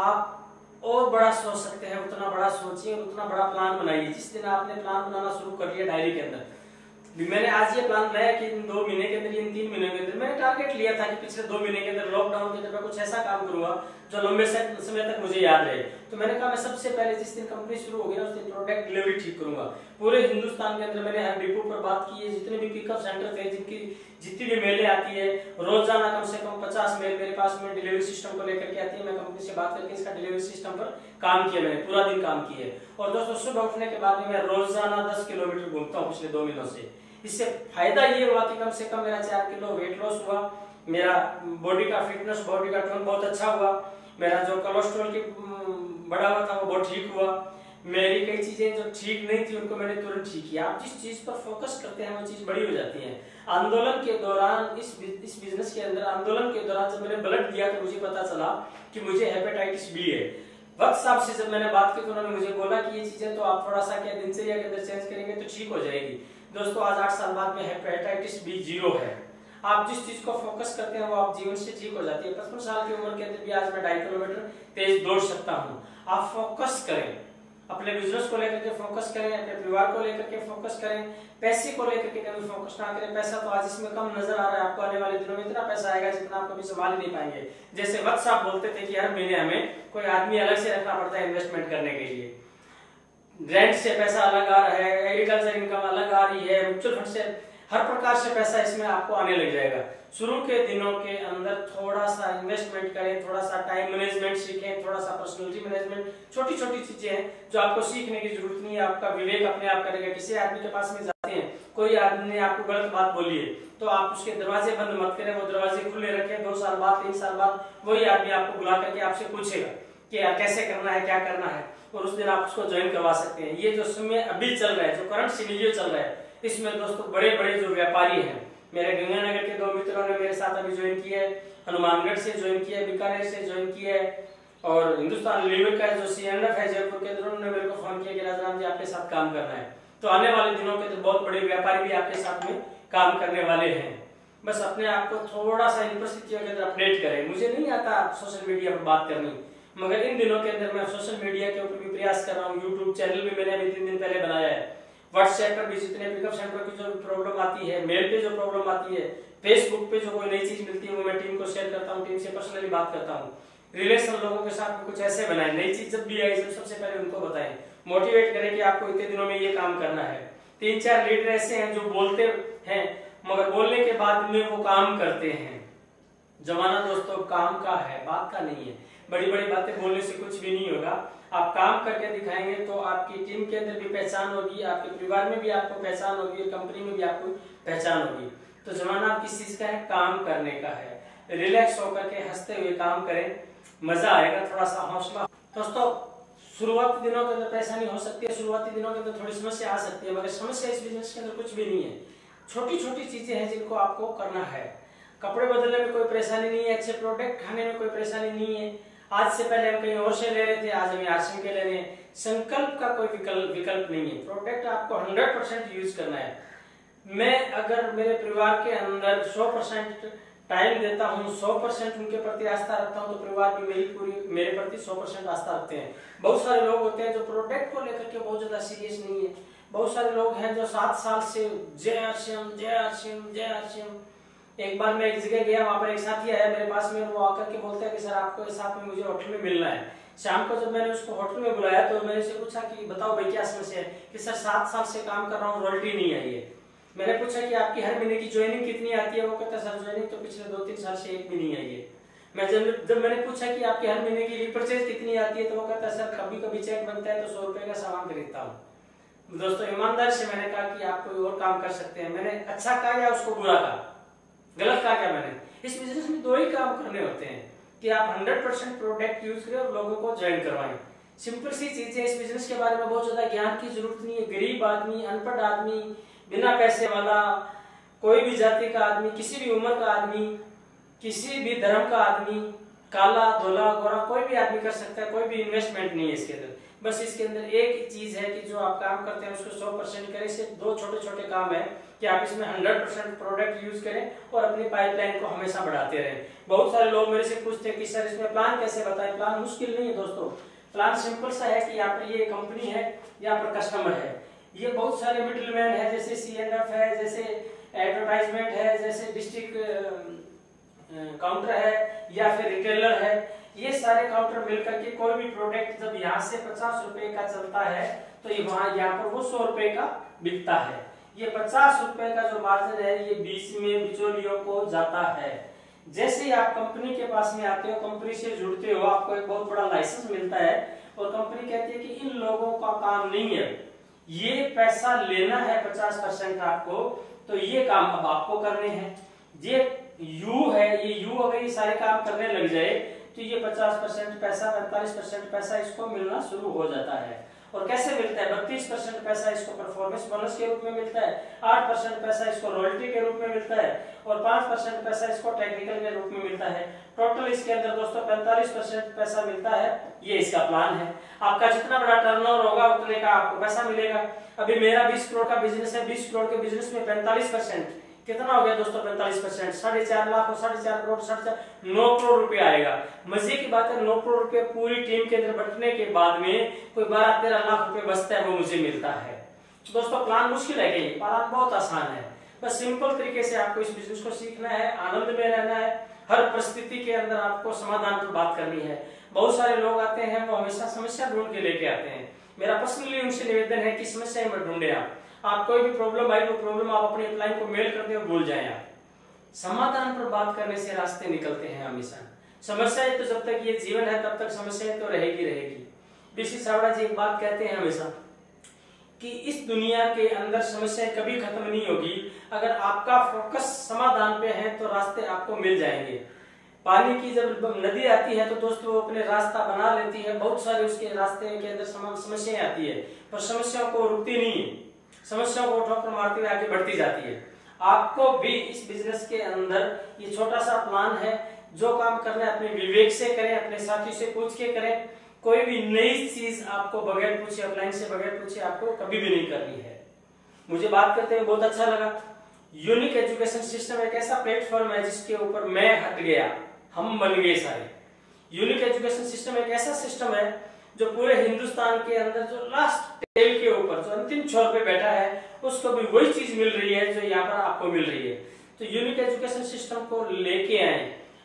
आप और बड़ा सोच सकते हैं, उतना बड़ा सोचिए और उतना बड़ा प्लान बनाइए। जिस दिन आपने प्लान बनाना शुरू कर लिया डायरी के अंदर, मैंने आज ये प्लान बनाया कि इन 2 महीने के अंदर, इन 3 महीने के अंदर मैंने टारगेट लिया था कि पिछले 2 महीने के अंदर लॉकडाउन के अंदर मैं कुछ ऐसा काम करूंगा जो लंबे समय तक मुझे याद रहे। तो मैंने कहा मैं सबसे पहले जिस दिन कंपनी शुरू होगी ना, उस दिन प्रोडक्ट डिलीवरी ठीक करूंगा। पूरे हिंदुस्तान के अंदर मैंने हर डिपो पर बात की है, जितने भी पिकअप सेंटर थे, जिनकी जितनी भी मेलें आती है, रोजाना कम से कम 50 मेल मेरे पास में डिलीवरी सिस्टम को लेकर के आती है। मैं कंपनी से बात करके इसका डिलीवरी सिस्टम पर काम किया, मैंने पूरा दिन काम किया। और दोस्तों सुबह उठने के बाद में मैं रोजाना 10 किलोमीटर घूमता हूँ पिछले 2 महीनों से। इससे फायदा ये हुआ कि कम से कम मेरा 4 किलो वेट लॉस हुआ, मेरा बॉडी का फिटनेस, बॉडी का टोन बहुत अच्छा हुआ, मेरा जो कोलेस्ट्रॉल की बढ़ा हुआ था वो बहुत ठीक हुआ, मेरी कई चीजें जो ठीक नहीं थी उनको मैंने तुरंत ठीक किया। आप जिस चीज पर फोकस करते हैं वो चीज बड़ी हो जाती है। आंदोलन के दौरान इस बिजनेस के अंदर, आंदोलन के दौरान जब मैंने ब्लड दिया तो मुझे पता चला कि मुझे हेपेटाइटिस बी है। वक्त साहब से जब मैंने बात की तो उन्होंने मुझे बोला कि ये चीजें तो आप थोड़ा सा क्या दिनचर्या के अंदर चेंज करेंगे तो ठीक हो जाएगी। दोस्तों आज 8 साल बाद में हेपेटाइटिस बी 0 है। आप जिस चीज को फोकस करते हैं वो आप जीवन से ठीक हो जाती है। 55 साल की उम्र के अंदर भी आज मैं 2.5 किलोमीटर तेज दौड़ सकता हूँ। आप फोकस करें, अपने बिजनेस को लेकर के फोकस करें, अपने परिवार को लेकर के फोकस करें, पैसे को लेकर के कभी फोकस ना करें। पैसा तो आज इसमें कम नजर आ रहा है, आपको आने वाले दिनों में इतना पैसा आएगा जितना आप कभी संभाल ही नहीं पाएंगे। जैसे वक्त साहब बोलते थे कि हर महीने हमें कोई आदमी अलग से रखना पड़ता है इन्वेस्टमेंट करने के लिए। रेंट से पैसा अलग आ रहा है, एग्रीकल्चर इनकम अलग आ रही है, म्यूचुअल फंड से, हर प्रकार से पैसा इसमें आपको आने लग जाएगा। शुरू के दिनों के अंदर थोड़ा सा इन्वेस्टमेंट करें, थोड़ा सा टाइम मैनेजमेंट सीखें, थोड़ा सा पर्सनालिटी मैनेजमेंट, छोटी छोटी चीजें हैं जो आपको सीखने की जरूरत नहीं है। आपका विवेक अपने आप करेगा। किसी आदमी के पास में जाते हैं, कोई आदमी ने आपको गलत बात बोली है तो आप उसके दरवाजे बंद मत करें, वो दरवाजे खुले रखें। 2 साल बाद, 3 साल बाद वही आदमी आपको बुला करके आपसे पूछेगा कि यार कैसे करना है, क्या करना है, और उस दिन आप उसको ज्वाइन करवा सकते हैं। ये जो समय अभी चल रहा है, जो करंट सिनेरियो चल रहा है, इसमें दोस्तों बड़े बड़े जो व्यापारी हैं, मेरे गंगानगर के 2 मित्रों ने मेरे साथ अभी ज्वाइन किया है, हनुमानगढ़ से ज्वाइन किया है, बीकानेर से ज्वाइन किया है, और हिंदुस्तान लीवर का जो C&F है जयपुर के अंदर, उन्होंने मेरे को फोन किया कि राजाराम जी आपके साथ काम करना है। तो आने वाले दिनों के अंदर बहुत बड़े व्यापारी भी आपके साथ में काम करने वाले हैं। बस अपने आप को थोड़ा सा इन परिस्थितियों के अंदर अपडेट करें। मुझे नहीं आता सोशल मीडिया पर बात करनी, मगर इन दिनों के अंदर मैं सोशल मीडिया के ऊपर भी प्रयास कर रहा हूँ। यूट्यूब चैनल भी मैंने अभी 3 दिन पहले बनाया है। व्हाट्सएप पर भी जितने पिकअप सेंटर की जो प्रॉब्लम आती है, मेल पे जो प्रॉब्लम आती है, फेसबुक पे जो कोई नई चीज मिलती है वो मैं टीम को शेयर करता हूँ, टीम से पर्सनली बात करता हूँ। रिलेशन लोगों के साथ कुछ ऐसे बनाए, नई चीज जब भी आई सबसे पहले उनको बताएं, मोटिवेट करें कि आपको इतने दिनों में ये काम करना है। 3-4 लीडर ऐसे हैं जो बोलते हैं मगर बोलने के बाद में वो काम करते हैं। जमाना दोस्तों काम का है, बात का नहीं है। बड़ी बड़ी बातें बोलने से कुछ भी नहीं होगा। आप काम करके दिखाएंगे तो आपकी टीम के अंदर भी पहचान होगी, आपके परिवार में भी आपको पहचान होगी, कंपनी में भी आपको पहचान होगी। तो जमाना किस चीज का है? काम करने का है। रिलैक्स होकर के हंसते हुए काम करें, मजा आएगा। थोड़ा सा हौसला। दोस्तों शुरुआती दिनों के अंदर परेशानी हो सकती है, शुरुआती दिनों के अंदर थोड़ी समस्या आ सकती है, मगर समस्या इस बिजनेस के अंदर कुछ भी नहीं है। छोटी छोटी चीजें हैं जिनको आपको करना है। कपड़े बदलने में कोई परेशानी नहीं है, अच्छे प्रोडक्ट खाने में कोई परेशानी नहीं है। आज से पहले हम कहीं और से ले रहे थे, आज हम आश्रम के ले रहे हैं। संकल्प का कोई विकल्प नहीं है। प्रोडक्ट आपको 100% यूज करना है। मैं अगर मेरे परिवार के अंदर 100% टाइम देता हूँ, 100% उनके प्रति आस्था रखता हूँ, तो परिवार भी मेरे प्रति 100% आस्था रखते हैं। बहुत सारे लोग होते हैं जो प्रोडक्ट को लेकर के बहुत ज्यादा सीरियस नहीं है। बहुत सारे लोग हैं जो 7 साल से जय हरश्यम जय हरश्यम जय हरश्यम। एक बार मैं एक जगह गया, वहां पर एक साथी आया मेरे पास में, वो आकर के बोलता है कि सर आपको साथ में मुझे होटल में मिलना है। शाम को जब मैंने उसको होटल में बुलाया तो मैंने उससे पूछा कि बताओ भाई क्या समस्या है। कि सर 7 साल से काम कर रहा हूँ, रॉयल्टी नहीं आई है। मैंने पूछा कि आपकी हर महीने की ज्वाइनिंग कितनी आती है। वो कहता है सर ज्वाइनिंग तो पिछले 2-3 साल से एक भी नहीं आई है। मैं जब मैंने पूछा कि आपकी हर महीने की रिपर्चेज कितनी आती है, तो वो कहता है सर कभी कभी चेक बनता है तो 100 रुपए का सामान खरीदता हूँ। दोस्तों ईमानदार से मैंने कहा कि आप कोई और काम कर सकते हैं। मैंने अच्छा कहा या उसको बुरा कहा, गलत कहा क्या मैंने? इस बिजनेस में 2 ही काम करने होते हैं कि आप 100% प्रोडक्ट यूज करें और लोगों को ज्वाइन करवाएं। सिंपल सी चीज है। इस बिजनेस के बारे में बहुत ज्यादा ज्ञान की जरूरत नहीं है। गरीब आदमी, अनपढ़ आदमी, बिना पैसे वाला, कोई भी जाति का आदमी, किसी भी उम्र का आदमी, किसी भी धर्म का आदमी, काला धोला गोरा, कोई भी आदमी कर सकता है। कोई भी इन्वेस्टमेंट नहीं है इसके अंदर। बस इसके अंदर एक ही चीज है कि जो आप काम करते हैं उसको 100% करें। सिर्फ 2 छोटे-छोटे काम है कि आप इसमें 100% प्रोडक्ट यूज करें और अपनी पाइपलाइन को हमेशा बढ़ाते रहें। बहुत सारे लोग मेरे से पूछते हैं कि सर इसमें प्लान कैसे बताएं। प्लान मुश्किल नहीं है दोस्तों। प्लान सिंपल सा है कि यहाँ पर ये कंपनी है, यहाँ पर कस्टमर है, ये बहुत सारे मिडिलमैन है, जैसे C&F है, जैसे एडवर्टाइजमेंट है, जैसे डिस्ट्रिक्ट काउंटर है या फिर रिटेलर है। ये सारे काउंटर मिलकर के कोई भी प्रोडक्ट जब यहाँ से 50 रुपए का चलता है तो ये वहां यहाँ पर वो 100 रुपए का बिकता है। ये 50 रुपए का जो मार्जिन है ये बीच में बिचौलियों को जाता है। जैसे ही आप कंपनी के पास में आते हो, कंपनी से जुड़ते हो, आपको एक बहुत बड़ा लाइसेंस मिलता है और कंपनी कहती है कि इन लोगों का काम नहीं है, ये पैसा लेना है 50% आपको, तो ये काम अब आपको करने हैं। ये यू है, ये यू अगर ये सारे काम करने लग जाए तो ये 50% पैसा, 45% पैसा इसको मिलना शुरू हो जाता है। और कैसे मिलता है? 32% पैसा इसको परफॉर्मेंस बोनस के रूप में मिलता है, 8% पैसा इसको रॉयल्टी के रूप में मिलता है और 5% पैसा इसको टेक्निकल के रूप में मिलता है। टोटल इसके अंदर दोस्तों 45% पैसा मिलता है। ये इसका प्लान है। आपका जितना बड़ा टर्नओवर होगा उतने का आपको पैसा मिलेगा। अभी मेरा 20 करोड़ का बिजनेस है, 20 करोड़ के बिजनेस में 45% कितना हो गया दोस्तों? 45%, 4.5 लाख और 4.5 करोड़, 9 करोड़ रुपए आएगा। मजे की बात है, 9 करोड़ रुपए पूरी टीम के अंदर बंटने के बाद में कोई 12-13 लाख रुपए बचता है, वो मुझे मिलता है। तो दोस्तों प्लान मुश्किल है कि प्लान बहुत आसान है। बस सिंपल तरीके से आपको इस बिजनेस को सीखना है, आनंद में रहना है। हर परिस्थिति के अंदर आपको समाधान पर बात करनी है। बहुत सारे लोग आते हैं, वो हमेशा समस्या ढूंढ के लेके आते हैं। मेरा पर्सनली उनसे निवेदन है कि समस्या मत ढूंढे आप कोई भी प्रॉब्लम आई वो प्रॉब्लम आप अपने अपलाइन को मेल कर दें और भूल जाएं। आप समाधान पर बात करने से रास्ते निकलते हैं हमेशा। समस्याएं तो जब तक ये जीवन है तब तक समस्याएं तो रहेगी। बीसी छाबड़ा जी एक बात कहते हैं हमेशा कि इस दुनिया के अंदर समस्याएं कभी खत्म नहीं होगी। अगर आपका फोकस समाधान पे है तो रास्ते आपको मिल जाएंगे। पानी की जब नदी आती है तो दोस्तों वो अपने रास्ता बना लेती है। बहुत सारे उसके रास्ते के अंदर समस्याएं आती है, पर समस्याओं को रुकती नहीं है, समस्याओं को ठोकर मारते हुए आगे बढ़ती जाती है। आपको भी इस बिजनेस के अंदर ये छोटा सा प्लान है। जो काम करना है अपने विवेक से करें, अपने साथी से पूछ के करें। कोई भी नई चीज आपको बगैर पूछे, अपलाइन से बगैर पूछे आपको कभी भी नहीं करनी है। मुझे बात करते हुए बहुत अच्छा लगा। यूनिक एजुकेशन सिस्टम एक ऐसा प्लेटफॉर्म है जिसके ऊपर मैं हट गया, हम बन गए सारे। यूनिक एजुकेशन सिस्टम एक ऐसा सिस्टम है जो पूरे हिंदुस्तान के अंदर जो लास्ट टेल के ऊपर जो अंतिम छोर पे बैठा है उसको भी वही चीज मिल रही है जो यहाँ पर आपको मिल रही है। तो यूनिक एजुकेशन सिस्टम को लेके आए।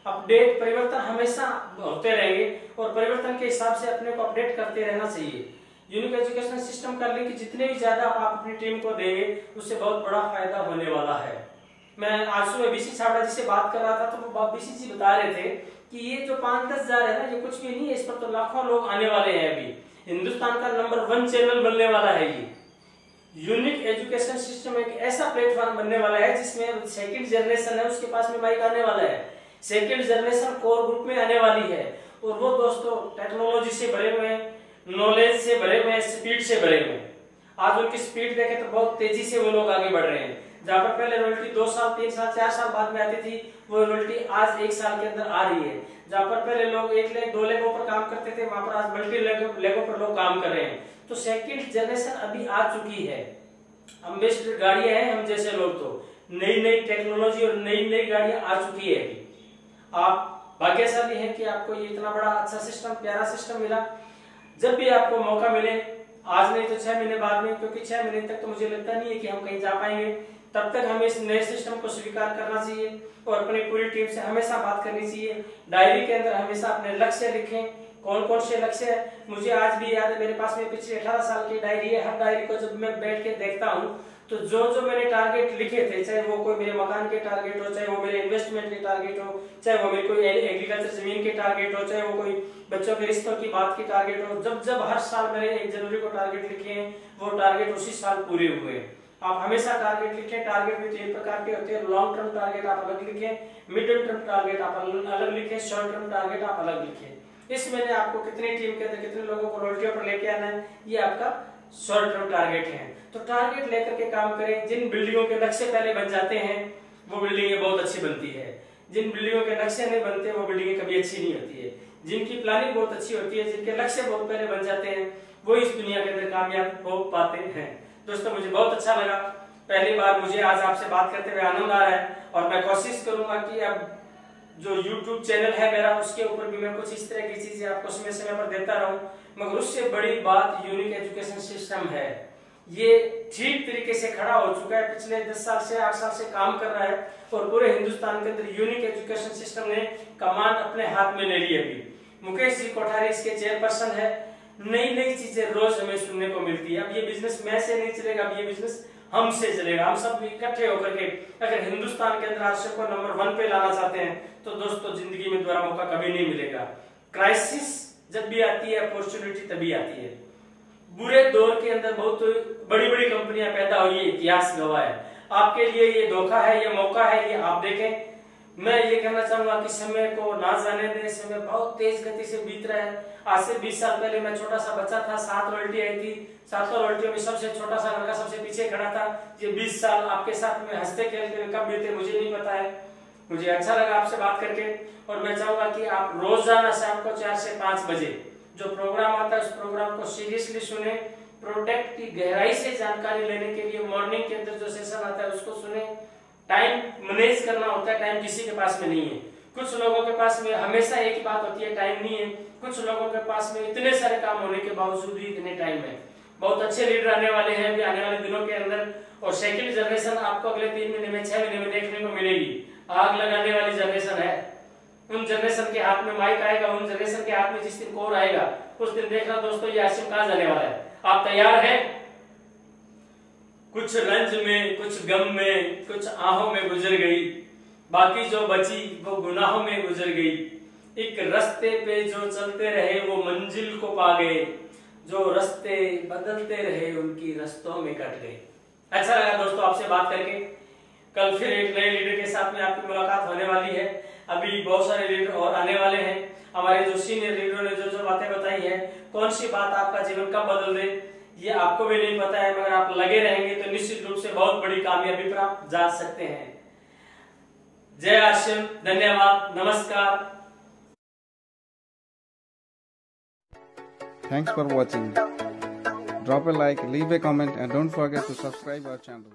अपडेट परिवर्तन हमेशा होते रहेंगे और परिवर्तन के हिसाब से अपने को अपडेट करते रहना चाहिए। यूनिक एजुकेशन सिस्टम का लिंक जितने भी ज्यादा आप अपनी टीम को देंगे उससे बहुत बड़ा फायदा होने वाला है। मैं आज सुबह बीसी छाबड़ा जी से बात कर रहा था तो वो बीसी जी बता रहे थे कि ये जो 5-10 हजार है ना, ये कुछ भी नहीं है, इस पर तो लाखों लोग आने वाले हैं। अभी हिंदुस्तान का नंबर 1 चैनल बनने वाला है। ये यूनिक एजुकेशन सिस्टम एक ऐसा प्लेटफॉर्म बनने वाला है जिसमें सेकंड जनरेशन है उसके पास में माइक आने वाला है, सेकंड जनरेशन कोर ग्रुप में आने वाली है और वो दोस्तों टेक्नोलॉजी से भरे हुए, नॉलेज से भरे हुए, स्पीड से भरे हुए। आज उनकी स्पीड देखे तो बहुत तेजी से वो लोग आगे बढ़ रहे हैं। जहाँ पर पहले रॉयल्टी 2 साल 3 साल 4 साल बाद में आती थी, वो रॉयल्टी आज 1 साल के अंदर आ रही है। जहाँ पर पहले लोग 1 लेग 2 लेगों पर काम करते थे, वहां पर आज मल्टी लेगों पर लोग काम कर रहे हैं। तो सेकंड जनरेशन अभी आ चुकी है। अम्बेसडर गाड़ियां हैं, हम जैसे लोग तो नई नई टेक्नोलॉजी और नई नई गाड़ियां आ चुकी है अभी। आप भाग्यशाली हैं कि आपको ये इतना बड़ा अच्छा सिस्टम, प्यारा सिस्टम मिला। जब भी आपको मौका मिले, आज नहीं तो 6 महीने बाद में, क्योंकि 6 महीने तक तो मुझे लगता नहीं है कि हम कहीं जा पाएंगे, तब तक हमें इस नए सिस्टम को स्वीकार करना चाहिए और अपनी पूरी टीम से हमेशा बात करनी चाहिए। डायरी के अंदर हमेशा अपने लक्ष्य लिखें, कौन कौन से लक्ष्य है। मुझे आज भी याद है, मेरे पास में पिछले 18 साल की डायरी है। हर डायरी को जब मैं बैठ के देखता हूँ तो जो जो मैंने टारगेट लिखे थे, चाहे वो कोई मेरे मकान के टारगेट हो, चाहे वो मेरे इन्वेस्टमेंट के टारगेट हो, चाहे वो मेरी कोई एग्रीकल्चर जमीन के टारगेट हो, चाहे वो कोई बच्चों के रिश्तों की बात की टारगेट हो, जब जब हर साल मैंने 1 जनवरी को टारगेट लिखे हैं, वो टारगेट उसी साल पूरे हुए। आप हमेशा टारगेट लिखें। टारगेट भी 3 प्रकार के होते हैं। लॉन्ग टर्म टारगेट आप अलग लिखें, मिडियम टर्म टारगेट आप अलग लिखें, शॉर्ट टर्म टारगेट आप अलग लिखें। इस महीने आपको कितनी टीम के अंदर कितने लोगों को रॉयल्टियों पर लेके आना है, ये आपका शॉर्ट टर्म टारगेट है। तो टारगेट लेकर के काम करें। जिन बिल्डिंगों के नक्शे पहले बन जाते हैं वो बिल्डिंगें बहुत अच्छी बनती है। जिन बिल्डिंगों के नक्शे नहीं बनते वो बिल्डिंगें कभी अच्छी नहीं होती है। जिनकी प्लानिंग बहुत अच्छी होती है, जिनके लक्ष्य बहुत पहले बन जाते हैं, वो इस दुनिया के अंदर कामयाब हो पाते हैं। दोस्तों, मुझे बहुत अच्छा लगा। पहली बार मुझे आज आपसे बात करते हुए आनंद आ रहा है और मैं कोशिश करूंगा कि अब जो YouTube चैनल है मेरा, उसके ऊपर भी मैं कुछ इस तरह की चीजें आपको समय समय पर देता रहूं। मगर उससे बड़ी बात यूनिक एजुकेशन सिस्टम है। ये ठीक तरीके से खड़ा हो चुका है, पिछले 10 साल से 8 साल से काम कर रहा है और पूरे हिंदुस्तान के अंदर यूनिक एजुकेशन सिस्टम ने कमान अपने हाथ में ले ली है। अभी मुकेश जी कोठारी इसके चेयरपर्सन है। नई नई चीजें रोज हमें सुनने को मिलती है। अब ये बिजनेस मैं से नहीं चलेगा, अब ये बिजनेस हमसे चलेगा। हम सब इकट्ठे होकर के अगर हिंदुस्तान के अंदर राष्ट्र को नंबर 1 पे लाना चाहते हैं तो दोस्तों, जिंदगी में दोबारा मौका कभी नहीं मिलेगा। क्राइसिस जब भी आती है, अपॉर्चुनिटी तभी आती है। बुरे दौर के अंदर बहुत बड़ी बड़ी कंपनियां पैदा हुई है, इतिहास गवाह है। आपके लिए ये धोखा है, ये मौका है, ये आप देखें। मैं ये कहना चाहूंगा कि समय को ना जाने दें। समय बहुत तेज गति से बीत रहा है। आज से 20 साल पहले मैं छोटा सा बच्चा था, 7 रॉयल्टी आई थी। 7 रॉयल्टियों में सबसे छोटा सा लड़का सबसे पीछे खड़ा था। ये 20 साल आपके साथ में हंसते खेलते कब बीते मुझे नहीं पता है। मुझे अच्छा लगा आपसे बात करके और मैं चाहूंगा कि आप रोजाना शाम को 4 से 5 बजे जो प्रोग्राम आता है, उस प्रोग्राम को सीरियसली सुने। प्रोडक्ट की गहराई से जानकारी लेने के लिए मॉर्निंग के अंदर जो सेशन आता है उसको सुने। टाइम मैनेज करना होता है, टाइम किसी के पास में नहीं है। कुछ लोगों के पास में हमेशा एक ही बात होती है, टाइम नहीं है। कुछ लोगों के पास में इतने सारे काम होने के बावजूद भी इतने टाइम है। बहुत अच्छे लीडर आने वाले हैं अभी आने वाले दिनों के अंदर और सेकंड जनरेशन आपको अगले 3 महीने में 6 महीने में देखने को मिलेगी। आग लगाने वाली जनरेशन है। उन जनरेशन के हाथ में माइक आएगा, उन जनरेशन के हाथ में जिस दिन कोर आएगा उस दिन देखना दोस्तों ये आसिम कहां जाने वाला है। आप तैयार हैं? कुछ रंज में, कुछ गम में, कुछ आहों में गुजर गई, बाकी जो बची वो गुनाहों में गुजर गई। एक रास्ते पे जो चलते रहे वो मंजिल को पा गए, जो रास्ते बदलते रहे उनकी रास्तों में कट गए। अच्छा लगा दोस्तों आपसे बात करके। कल फिर एक नए लीडर के साथ में आपकी मुलाकात होने वाली है। अभी बहुत सारे लीडर और आने वाले हैं। हमारे जो सीनियर लीडरों ने जो जो बातें बताई है, कौन सी बात आपका जीवन कब बदल दे ये आपको भी नहीं पता है, मगर आप लगे रहेंगे तो निश्चित रूप से बहुत बड़ी कामयाबी पर आप जा सकते हैं। जय आसिम, धन्यवाद, नमस्कार। Thanks for watching. Drop a like, leave a comment and don't forget to subscribe our channel.